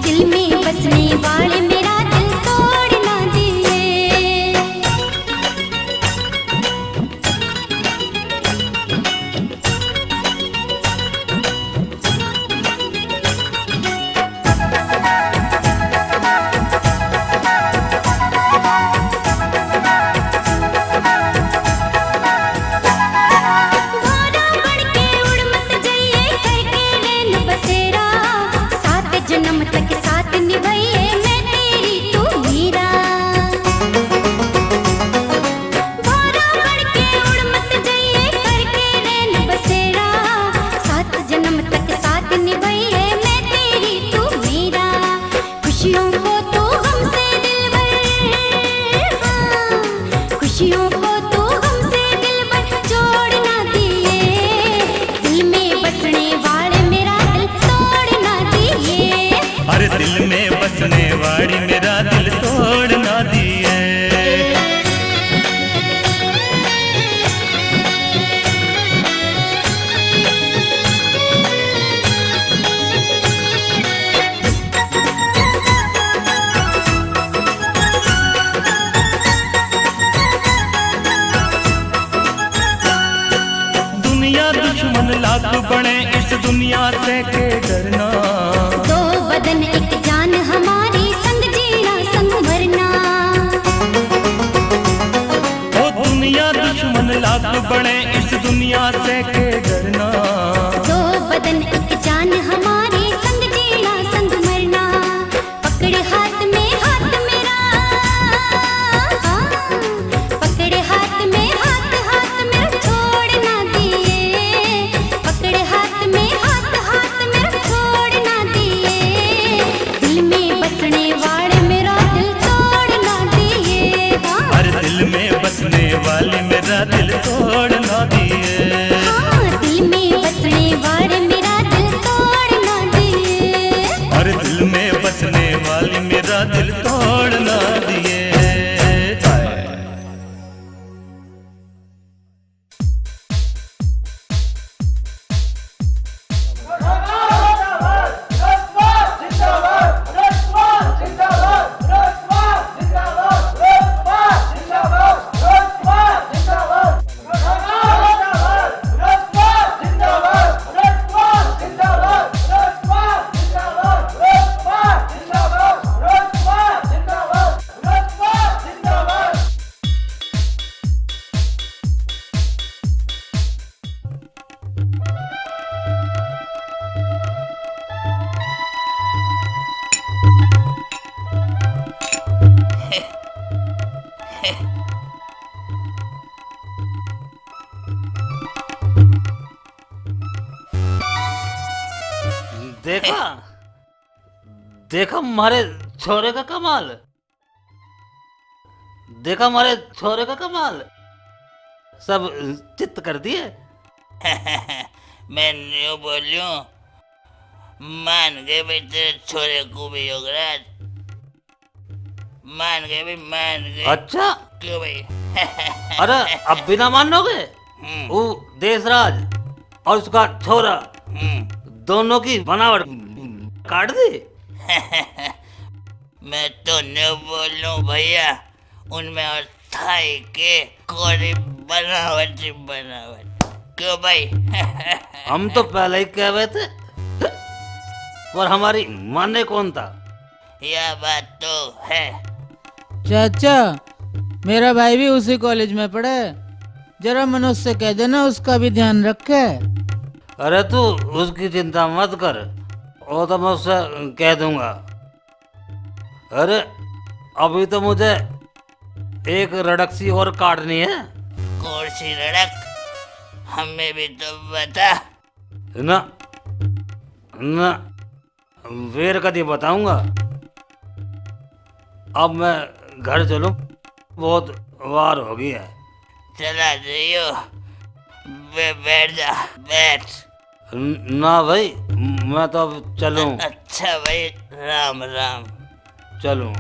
दिल में बसने वाले मेरा दिल तोड़ ना दिए। जन्म तक साथ निभाइए मैं तेरी तू मेरा, भारा बढ़ के उड़ मत जाइए करके रैन बसेरा। सात जन्म तक साथ निभाइए मैं तेरी तू मेरा। खुशियों को तू हमसे दिलबर, हाँ खुशियों को तू हमसे दिलबर जोड़ ना दिए। दिल में बसने वाले मेरा दिल तोड़ ना दिए। अरे दिल में बसने वाली मेरा दिल तोड़ ना दिए। दुनिया दुश्मन लाख बने इस दुनिया से के डरना। दो बदन एक जान हमारी संग जीना संग मरना। ओ दुनिया दुश्मन लाख बने इस दुनिया से के डरना। दो बदन एक जान हमारी संग जीना संग मरना। पकड़ हाथ में हाथ मेरा, हाँ पकड़ हाथ में हाथ हाथ मेरा छोड़ ना दिए। पकड़ हाथ में हाथ हाथ मेरा छोड़ ना दिए। दिल में बसने वाले मेरा दिल तोड़ ना दिए। अरे दिल में बसने वाली मेरा दिल तोड़ ना दिए। हाँ दिल में बसने वाले मेरा दिल तोड़ ना दिए। अरे दिल में बसने वाली मेरा दिल तोड़ ना दिए। देखा देखा मारे छोरे का कमाल, देखा मारे छोरे का कमाल, सब चित्त कर दिए। मैं न्यू बोलियो, मान गए भाई तेरे छोरे को भी योगराज, मान गए भाई मान गए। अच्छा क्यों भाई? अरे अब बिना मानोगे? वो देशराज और उसका छोरा दोनों की बनावट काट दी। मैं तो न्यू बोल लूं भैया, उनमें और थाई के कोरी बनावट ही बनावट। क्यों भाई? हम तो पहले ही कह रहे थे, पर हमारी माने कौन था? यह बात तो है। चाचा मेरा भाई भी उसी कॉलेज में पढ़े, जरा मनोज से कह देना उसका भी ध्यान रखे। अरे तू उसकी चिंता मत कर, वो तो मैं उससे कह दूंगा। अरे अभी तो मुझे एक रड़क सी और काटनी है। कौन सी रड़क? हमें भी तो बता। ना ना फिर कभी बताऊंगा। अब मैं घर चलूं, बहुत वार हो गई है। चला जाइयो, बैठ जा, बैठ। ना भाई, मैं तो अब चलूं। अच्छा भाई, राम राम। चलूं।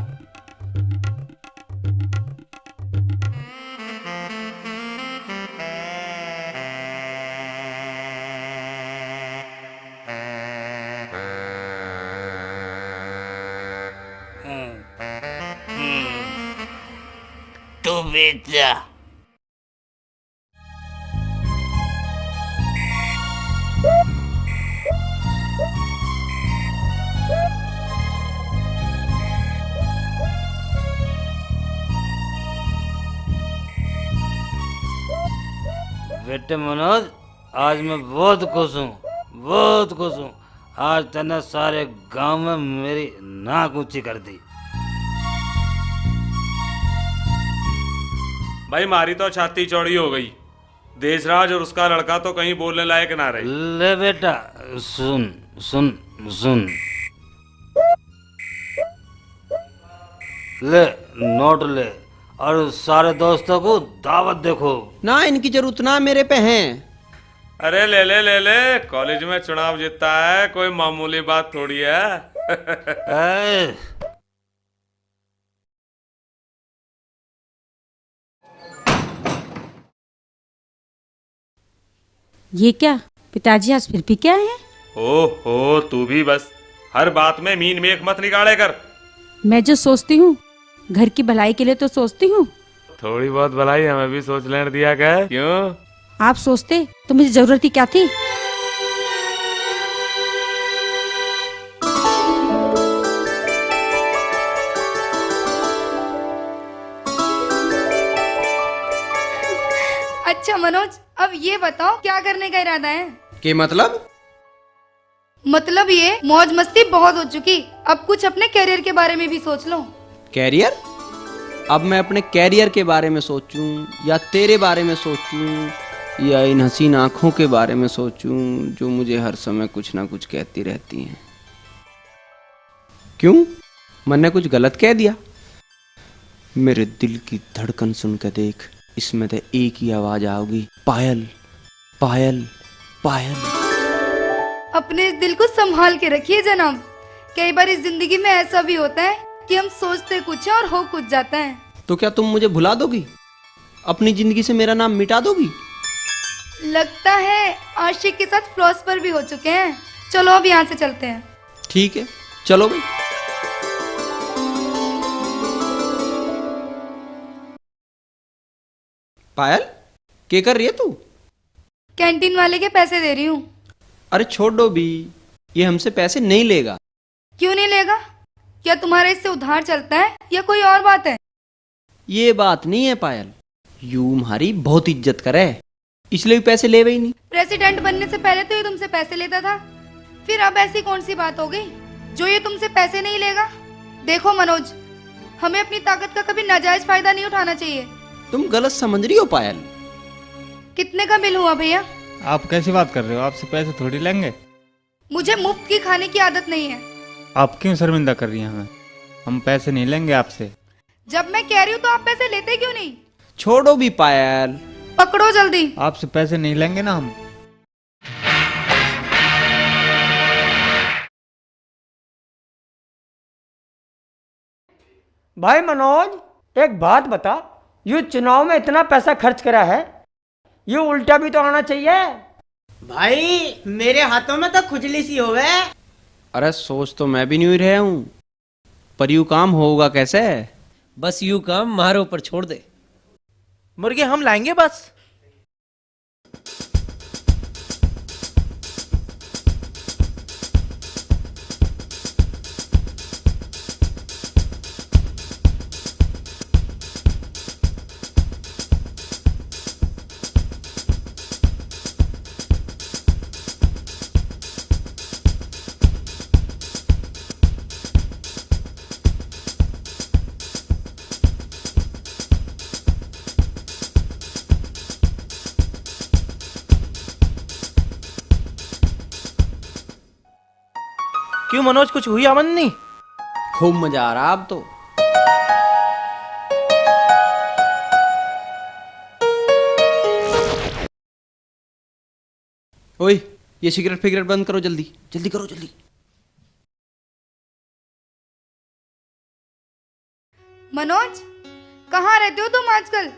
तू बैठ जा। बेटे मनोज, आज मैं बहुत खुश हूँ, बहुत खुश हूँ। आज तने सारे गांव में मेरी नाक ऊंची कर दी। भाई मारी तो छाती चौड़ी हो गई। देशराज और उसका लड़का तो कहीं बोलने लायक ना रहे। ले बेटा, सुन सुन सुन। ले नोट ले, और सारे दोस्तों को दावत देखो। ना इनकी जरूरत ना मेरे पे हैं। अरे ले ले ले ले, कॉलेज में चुनाव जीतता है, कोई मामूली बात थोड़ी है। ये क्या पिताजी, आज फिर भी क्या है? ओहो, तू भी बस हर बात में मीन मेख मत निकाले कर। मैं जो सोचती हूँ घर की भलाई के लिए तो सोचती हूँ। थोड़ी बहुत भलाई हमें भी सोच लेने दिया कर। क्यों? आप सोचते तो मुझे जरूरत ही क्या थी? अच्छा मनोज, अब ये बताओ क्या करने का इरादा है? कि मतलब ये मौज मस्ती बहुत हो चुकी, अब कुछ अपने कैरियर के बारे में भी सोच लो। कैरियर? अब मैं अपने कैरियर के बारे में सोचूं या तेरे बारे में सोचूं या इन हसीन आंखों के बारे में सोचूं जो मुझे हर समय कुछ ना कुछ कहती रहती हैं। क्यों, मैंने कुछ गलत कह दिया? मेरे दिल की धड़कन सुन के देख, इसमें तो एक ही आवाज आओगी, पायल पायल पायल। अपने इस दिल को संभाल के रखिए जनाब। कई बार इस जिंदगी में ऐसा भी होता है कि हम सोचते कुछ है और हो कुछ जाता है। तो क्या तुम मुझे भुला दोगी? अपनी जिंदगी से मेरा नाम मिटा दोगी? लगता है आशिक के साथ फिलोसफर भी हो चुके हैं। चलो अब यहाँ से चलते हैं। ठीक है, चलो भाई। पायल, क्या कर रही है तू? कैंटीन वाले के पैसे दे रही हूँ। अरे छोड़ दो भी, ये हमसे पैसे नहीं लेगा। क्यों नहीं लेगा? क्या तुम्हारे इससे उधार चलता है या कोई और बात है? ये बात नहीं है पायल, यूं हमारी बहुत इज्जत करे, इसलिए पैसे ले ही नहीं। प्रेसिडेंट बनने से पहले तो ये तुमसे पैसे लेता था, फिर अब ऐसी कौन सी बात हो गई जो ये तुमसे पैसे नहीं लेगा? देखो मनोज, हमें अपनी ताकत का कभी नाजायज फायदा नहीं उठाना चाहिए। तुम गलत समझ रही हो पायल। कितने का बिल हुआ भैया? आप कैसी बात कर रहे हो? आपसे पैसे थोड़ी लेंगे। मुझे मुफ्त की खाने की आदत नहीं है। आप क्यों शर्मिंदा कर रही हैं हमें? हम पैसे नहीं लेंगे आपसे। जब मैं कह रही हूँ तो आप पैसे लेते क्यों नहीं? छोड़ो भी पायल। पकड़ो जल्दी। आपसे पैसे नहीं लेंगे ना हम। भाई मनोज, एक बात बता, ये चुनाव में इतना पैसा खर्च करा है, ये उल्टा भी तो आना चाहिए। भाई मेरे हाथों में तो खुजली सी हो गए। अरे सोच तो मैं भी नहीं रहा हूँ, पर यूं काम होगा कैसे? बस यूं काम हमारे ऊपर छोड़ दे। मुर्गे हम लाएंगे बस। क्यों मनोज, कुछ हुई आमदनी? खूब मजा आ रहा अब तो। ओए, ये सिगरेट फिगरेट बंद करो, जल्दी जल्दी करो, जल्दी। मनोज, कहाँ रहते हो तुम आजकल?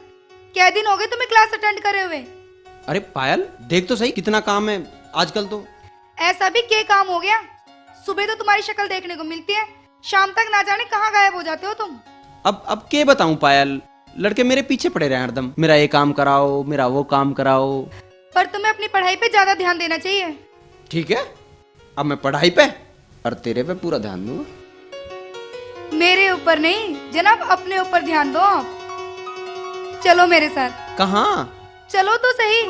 क्या दिन हो गए तुम्हें क्लास अटेंड करे हुए? अरे पायल, देख तो सही कितना काम है आजकल तो। ऐसा भी क्या काम हो गया? सुबह तो तुम्हारी शक्ल देखने को मिलती है, शाम तक ना जाने कहाँ गायब हो जाते हो तुम। अब क्या बताऊं पायल, लड़के मेरे पीछे पड़े रहे हरदम, मेरा ये काम कराओ, मेरा वो काम कराओ। पर तुम्हें अपनी पढ़ाई पे ज्यादा ध्यान देना चाहिए। ठीक है, अब मैं पढ़ाई पे और तेरे पे पूरा ध्यान दूंगा। मेरे ऊपर नहीं जनाब, अपने ऊपर ध्यान दो आप। चलो मेरे साथ। कहाँ? चलो तो सही।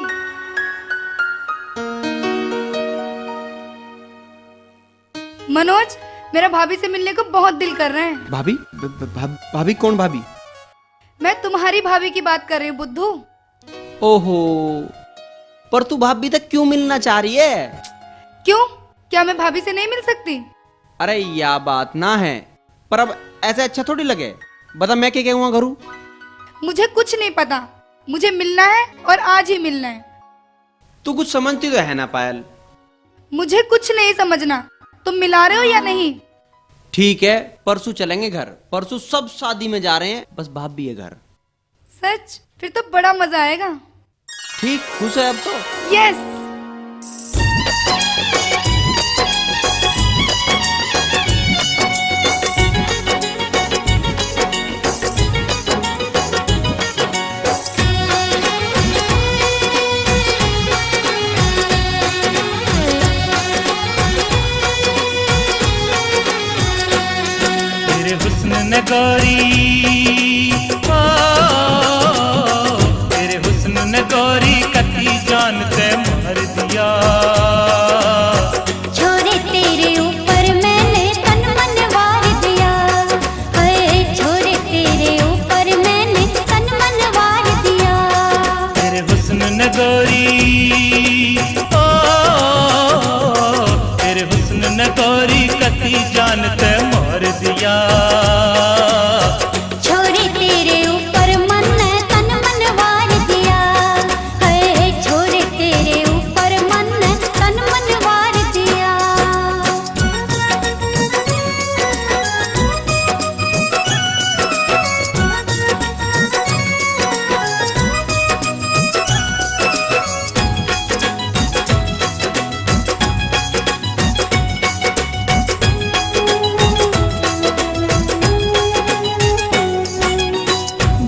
मनोज, मेरा भाभी से मिलने को बहुत दिल कर रहा है। भाभी? भाभी कौन भाभी? मैं तुम्हारी भाभी की बात कर रही हूँ बुद्धू। ओहो, पर तू भाभी तक क्यों मिलना चाह रही है? क्यों, क्या मैं भाभी से नहीं मिल सकती? अरे या बात ना है, पर अब ऐसे अच्छा थोड़ी लगे। बता मैं क्या कहूँगा घरू? मुझे कुछ नहीं पता, मुझे मिलना है और आज ही मिलना है। तू कुछ समझती तो है ना पायल? मुझे कुछ नहीं समझना, तुम मिला रहे हो या नहीं? ठीक है, परसों चलेंगे घर। परसों सब शादी में जा रहे हैं, बस भाभी है घर। सच? फिर तो बड़ा मजा आएगा। ठीक, खुश है अब तो? यस। हुस्न गोरी, ओ तेरे हुस्न ने गोरी कती जान ते मार दिया। छोरे तेरे ऊपर मैंने तन मन वार दिया, हाय छोरे तेरे ऊपर मैंने तन मन वार दिया। तेरे हुस्न ने गोरी, ओ तेरे हुस्न ने गोरी कती जान ते मार दिया। छोरे तेरे ऊपर मन तन मन वार दिया, हाय छोरे तेरे ऊपर मन तन मन वार दिया।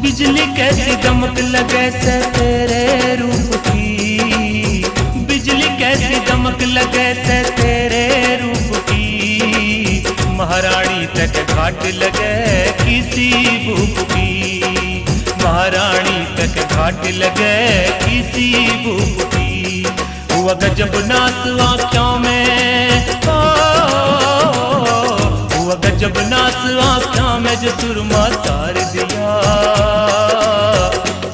बिजली कैसी दमक लगे से तेरे रूप की, बिजली कैसी दमक लगे से तेरे रूप की। महारानी तक घाट लगे किसी भूख की, महारानी तक घाट लगे किसी भूख की। हुआ गजब नाच आँखों में, ओ हुआ गजब नाच आँखों में जो सुरमा तार दिया।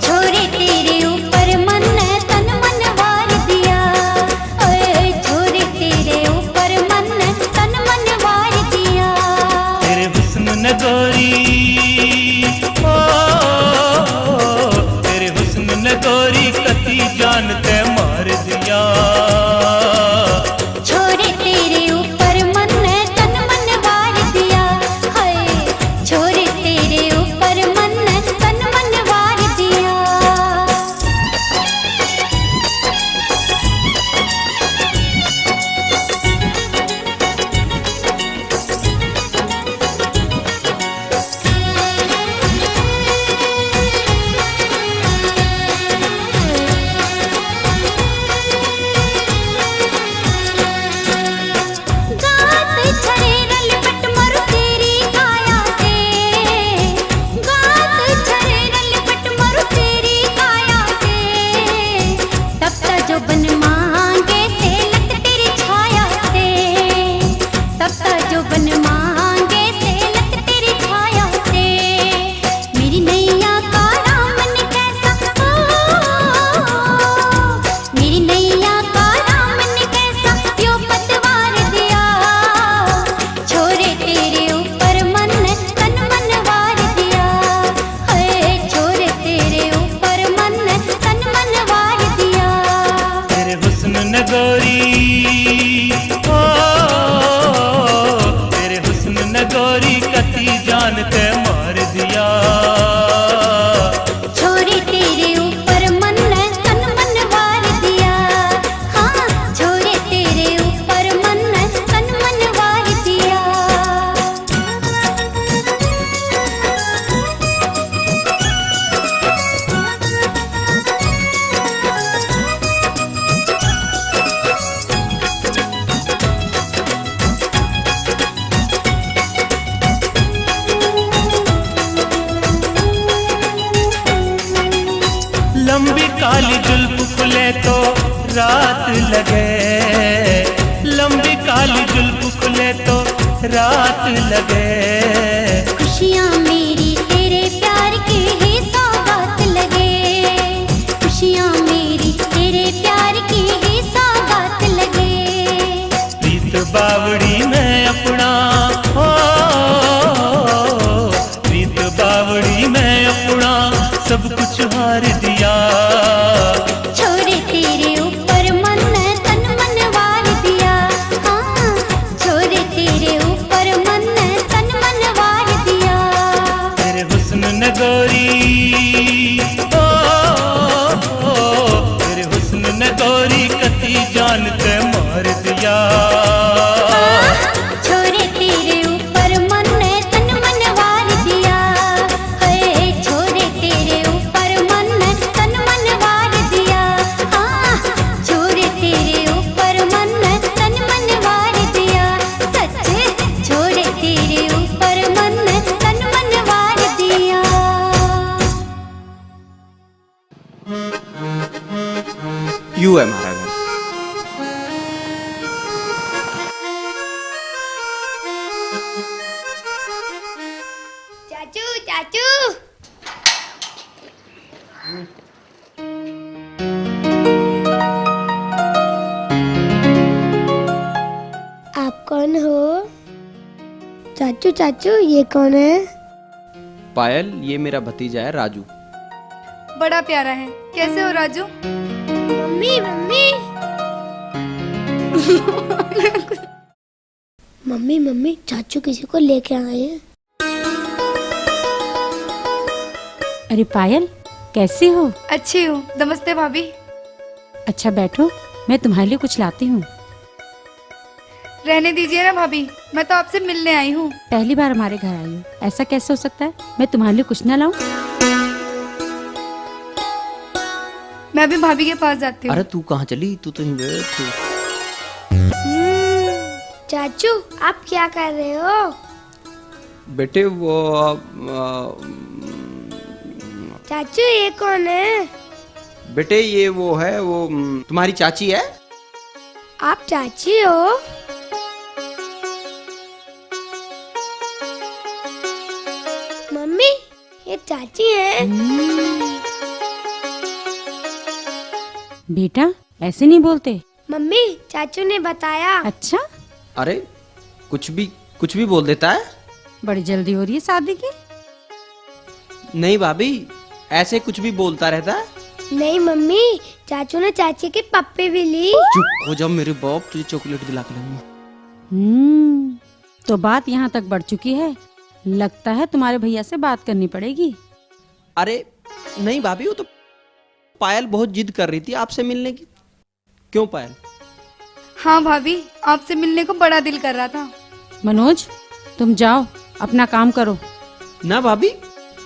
छोरे तेरे ऊपर मन तन मन वार दिया, ओए छोरे तेरे ऊपर मन तन मन वार दिया। तेरे हुस्न ने गोरी, ओ तेरे हुस्न ने गोरी कती जान ते मार दिया। छोरे तेरे ऊपर मन तन मन वार दिया, हाय छोरे तेरे ऊपर मन तन मन वार लंबी काली जुल्फ खुले तो रात लगे, लंबी काली जुल्फ खुले तो रात लगे। खुशियाँ मेरी तेरे प्यार की ही सौगात लगे, खुशियाँ मेरी तेरे प्यार की ही सौगात लगे। प्रीत बावड़ी में अपना हो, प्रीत बावड़ी में अपना सब कुछ हार दिया। छोड़े तेरे ऊपर मन तन मन वार दिया, हाँ छोड़े तेरे ऊपर मन तन मन वार दिया। तेरे हुस्न ने गोरी तेरे हुस्न ने गोरी कती जान के मार दिया। छोड़े तेरे ऊपर मन तन मन वार दिया, है छोड़े तेरे ऊपर मन तन मन वार दिया, हाँ छोड़े तेरे ऊपर मन तन मन वार दिया। सच छोड़े तेरे ऊपर मन तन मन वार दिया। यू है हमारा घर। चाचू चाचू आप कौन हो? चाचू चाचू ये कौन है? पायल, ये मेरा भतीजा है राजू। बड़ा प्यारा है। कैसे हो Raju? Mummy mummy mummy mummy चाचू किसी को लेके आए हैं। अरे पायल, कैसी हो? अच्छी हूँ। नमस्ते भाभी। अच्छा बैठो, मैं तुम्हारे लिए कुछ लाती हूँ। रहने दीजिए ना भाभी, मैं तो आपसे मिलने आई हूँ। पहली बार हमारे घर आई हो, ऐसा कैसे हो सकता है? मैं तुम्हारे लिए कुछ ना लाऊं? मैं अभी भाभी के पास जाती हूँ। अरे तू कहाँ चली? तू तो यहीं बैठ। चाचू आप क्या कर रहे हो? बेटे वो चाचू ये कौन है? बेटे ये वो है, वो तुम्हारी चाची है। आप चाची हो? मम्मी ये चाची है। बेटा ऐसे नहीं बोलते। मम्मी चाचू ने बताया। अच्छा अरे कुछ भी बोल देता है। बड़ी जल्दी हो रही है शादी की। नहीं भाभी, ऐसे कुछ भी बोलता रहता है। नहीं मम्मी, चाचू ने चाची के पप्पे भी ली। चुप हो जा मेरे बाप, तुझे चॉकलेट दिला के लाऊंगा। तो बात यहाँ तक बढ़ चुकी है। लगता है तुम्हारे भैया से बात करनी पड़ेगी। अरे नहीं भाभी, वो तो पायल बहुत जिद कर रही थी आपसे मिलने की। क्यों पायल? हाँ भाभी, आपसे मिलने को बड़ा दिल कर रहा था। मनोज तुम जाओ, अपना काम करो। ना भाभी,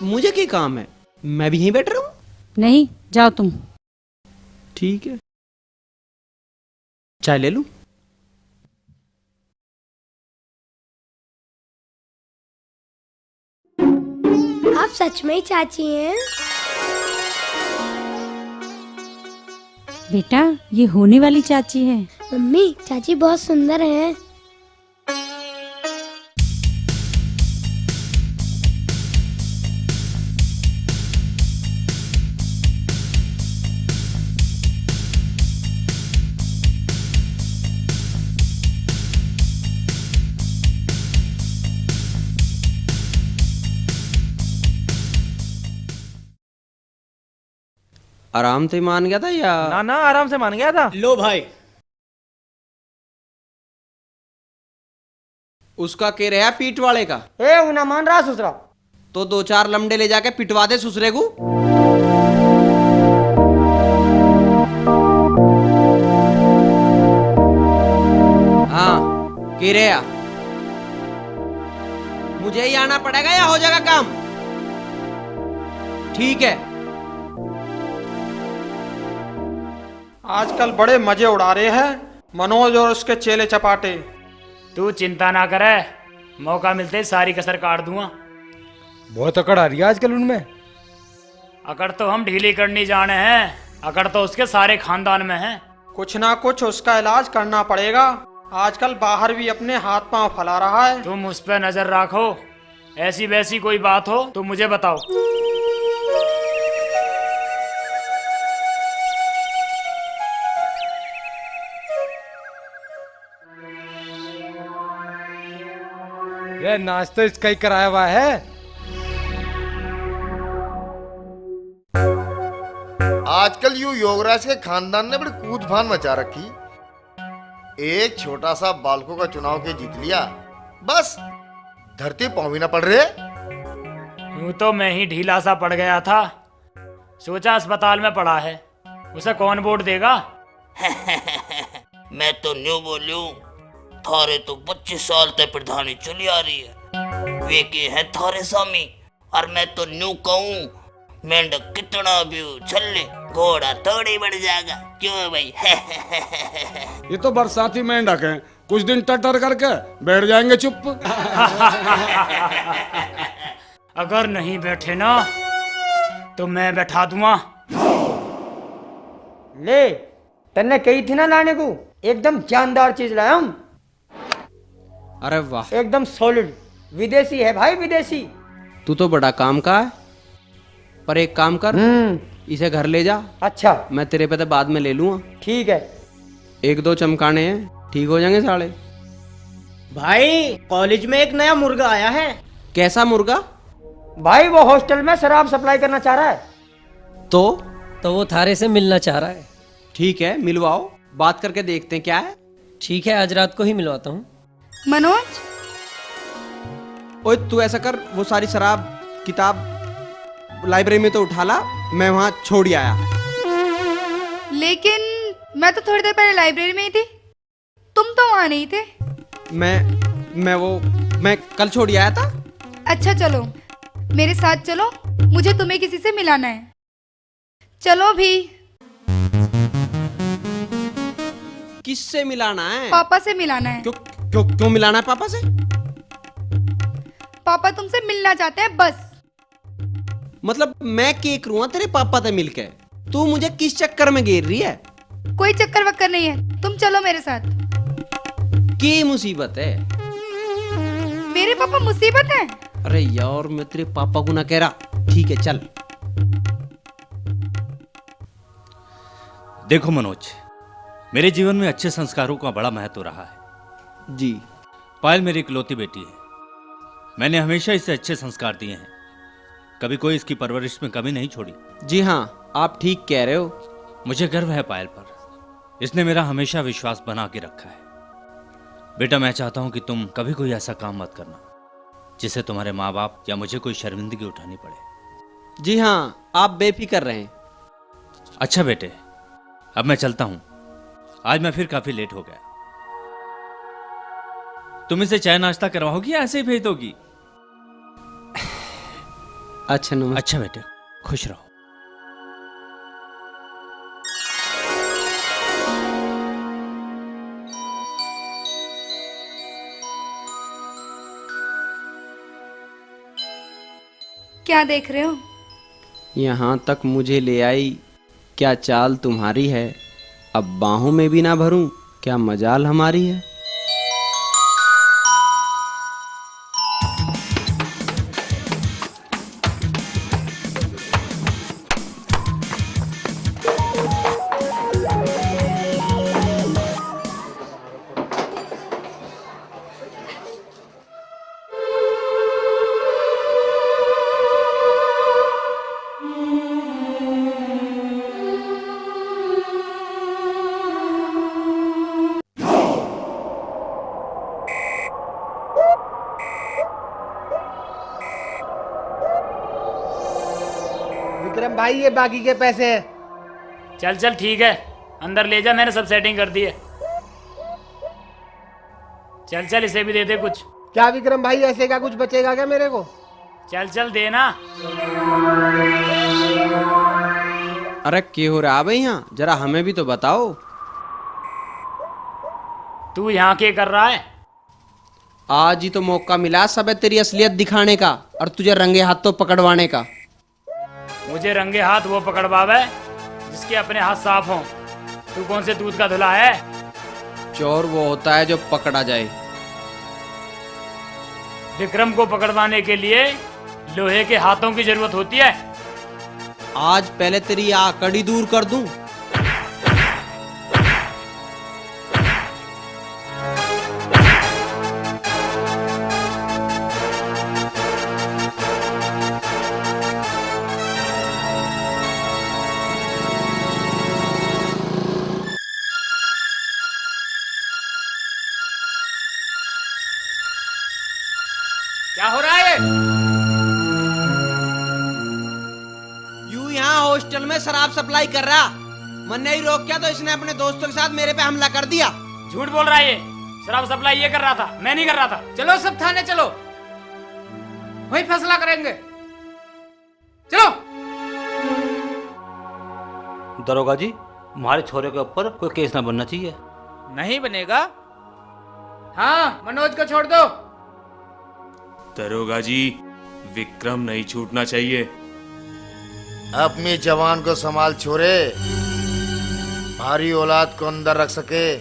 मुझे क्या काम है? मैं भी यहीं बैठ रहा हूँ। नहीं जाओ तुम। ठीक है, चाय ले लूं? आप सच में ही चाची हैं? बेटा ये होने वाली चाची है। मम्मी चाची बहुत सुंदर हैं। आराम से मान गया था या? ना आराम से मान गया था। लो भाई, उसका कह रहा पीठ वाले का। ए उन्हें मान रहा ससुरा। तो 2-4 लमडे ले जाके पिटवा दे ससुरे को। हाँ कह रहा मुझे ही आना पड़ेगा या हो जाएगा काम? ठीक है। आजकल बड़े मजे उड़ा रहे हैं मनोज और उसके चेले चपाटे। तू चिंता ना करे, मौका मिलते ही सारी कसर काट दूंगा। बहुत अकड़ आ रही है आजकल उनमें। अकड़ तो हम ढीली करनी जाने हैं, अकड़ तो उसके सारे खानदान में है। कुछ ना कुछ उसका इलाज करना पड़ेगा। आजकल बाहर भी अपने हाथ पांव फैला रहा है। तुम उस पर नजर रखो, ऐसी वैसी कोई बात हो तो मुझे बताओ। ये नाश्ता इसका ही कराया हुआ है। आजकल यू योगराज के खानदान ने बड़ी कूद फान मचा रखी। एक छोटा सा बालकों का चुनाव के जीत लिया, बस धरती पांव भी ना पड़ रहे। यूं तो मैं ही ढीला सा पड़ गया था, सोचा अस्पताल में पड़ा है, उसे कौन वोट देगा। मैं तो न्यू बोलूं, थारे तो 25 साल तक प्रधानी चली आ रही है, वे के हैं थारे स्वामी। और मैं तो न्यू कहूं, मेंढक कितना भी उछले घोड़ा थोड़ी बढ़ जाएगा, क्यों भाई। ये तो बरसाती मेंढक है, कुछ दिन टटर करके बैठ जाएंगे चुप। अगर नहीं बैठे ना तो मैं बैठा दूंगा। ले, तन्ने कही थी ना लाने को, एकदम जानदार चीज लाया हूं। अरे वाह, एकदम सॉलिड, विदेशी है भाई, विदेशी। तू तो बड़ा काम का है, पर एक काम कर, इसे घर ले जा। अच्छा, मैं तेरे पे तो बाद में ले लूंगा। ठीक है। 1-2 चमकाने हैं, ठीक हो जाएंगे साले। भाई कॉलेज में एक नया मुर्गा आया है। कैसा मुर्गा? भाई वो हॉस्टल में शराब सप्लाई करना चाह रहा है। तो वो थारे से मिलना चाह रहा है। ठीक है, मिलवाओ, बात करके देखते हैं क्या है। ठीक है, आज रात को ही मिलवाता हूँ। मनोज, ओए तू ऐसा कर, वो सारी शराब किताब लाइब्रेरी में तो उठा ला, मैं वहां छोड़ आया। लेकिन मैं तो थोड़ी देर पहले लाइब्रेरी में ही थी, तुम तो वहां नहीं थे। मैं कल छोड़ आया था। अच्छा चलो, मेरे साथ चलो, मुझे तुम्हें किसी से मिलाना है। चलो भी। किससे मिलाना है? पापा से मिलाना है। क्यों मिलाना है पापा से? पापा तुमसे मिलना चाहते हैं बस। मतलब मैं क्या करूँ तेरे पापा से मिलके? तू मुझे किस चक्कर में घेर रही है? कोई चक्कर वक्कर नहीं है, तुम चलो मेरे साथ। की मुसीबत है? मेरे पापा मुसीबत है? अरे यार, मैं तेरे पापा को ना कह रहा। ठीक है चल। देखो मनोज, मेरे जीवन में अच्छे संस्कारों का बड़ा महत्व रहा है। जी। पायल मेरी इकलौती बेटी है, मैंने हमेशा इसे अच्छे संस्कार दिए हैं, कभी कोई इसकी परवरिश में कमी नहीं छोड़ी। जी हाँ, आप ठीक कह रहे हो। मुझे गर्व है पायल पर, इसने मेरा हमेशा विश्वास बना के रखा है। बेटा, मैं चाहता हूं कि तुम कभी कोई ऐसा काम मत करना जिससे तुम्हारे माँ बाप या मुझे कोई शर्मिंदगी उठानी पड़े। जी हाँ, आप बेफिक्र रहें। अच्छा बेटे, अब मैं चलता हूं, आज मैं फिर काफी लेट हो गया। तुम इसे चाय नाश्ता करवाओगी या ऐसे ही भेज दोगी? अच्छा नमस्ते। अच्छा बेटे, खुश रहो। क्या देख रहे हो? यहाँ तक मुझे ले आई, क्या चाल तुम्हारी है? अब बाहों में भी ना भरूं, क्या मजाल हमारी है? विक्रम भाई, ये बाकी के पैसे हैं। चल चल ठीक है, अंदर ले जा, मैंने सब सेटिंग कर दी है। चल चल, इसे भी दे दे कुछ। क्या विक्रम भाई, ऐसे का कुछ बचेगा क्या मेरे को? चल चल देना। अरे क्या हो रहा है भाई यहाँ? जरा हमें भी तो बताओ। तू यहाँ क्या कर रहा है? आज ही तो मौका मिला सब है तेरी असलियत दिखाने का और तुझे रंगे हाथों पकड़वाने का। मुझे रंगे हाथ वो पकड़वावे जिसके अपने हाथ साफ हों। तू कौन से दूध का धुला है? चोर वो होता है जो पकड़ा जाए। विक्रम को पकड़वाने के लिए लोहे के हाथों की जरूरत होती है। आज पहले तेरी आकड़ी दूर कर दूं। क्या हो रहा है? यूं यहाँ हॉस्टल में शराब सप्लाई कर रहा। मन ने ही रोक किया तो इसने अपने दोस्तों के साथ मेरे पे हमला कर दिया। झूठ बोल रहा है ये। शराब सप्लाई ये कर रहा था, मैं नहीं कर रहा था। चलो सब थाने चलो, वहीं फैसला करेंगे। चलो। दरोगा जी, हमारे छोरे के ऊपर कोई केस ना बनना चाहिए। नहीं बनेगा? हाँ, मनोज को छोड़ दो। दरोगा जी, विक्रम नहीं छूटना चाहिए। अपनी जवान को संभाल छोरे, भारी औलाद को अंदर रख सके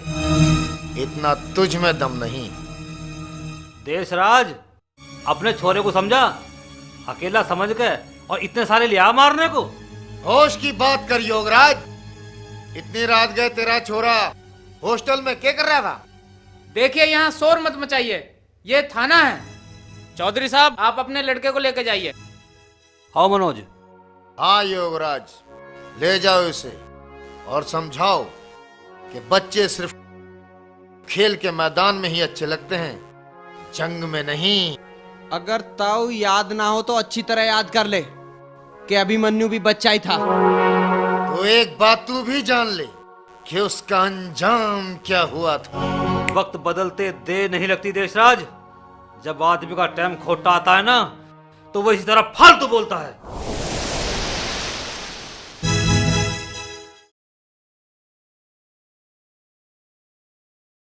इतना तुझ में दम नहीं। देशराज, अपने छोरे को समझा, अकेला समझ के और इतने सारे लिया मारने को। होश की बात कर योगराज। इतनी रात गए तेरा छोरा हॉस्टल में क्या कर रहा था? देखिए, यहाँ शोर मत मचाइए, ये थाना है। चौधरी साहब, आप अपने लड़के को लेके जाइए। हाँ मनोज। हाँ योगराज, ले जाओ इसे और समझाओ कि बच्चे सिर्फ खेल के मैदान में ही अच्छे लगते हैं, जंग में नहीं। अगर ताऊ याद ना हो तो अच्छी तरह याद कर ले कि अभिमन्यु भी बच्चा ही था। तो एक बात तू भी जान ले कि उसका अंजाम क्या हुआ था। वक्त बदलते देर नहीं लगती देशराज। जब आदमी का टाइम खोटा आता है ना, तो वो इसी तरह फालतू बोलता है।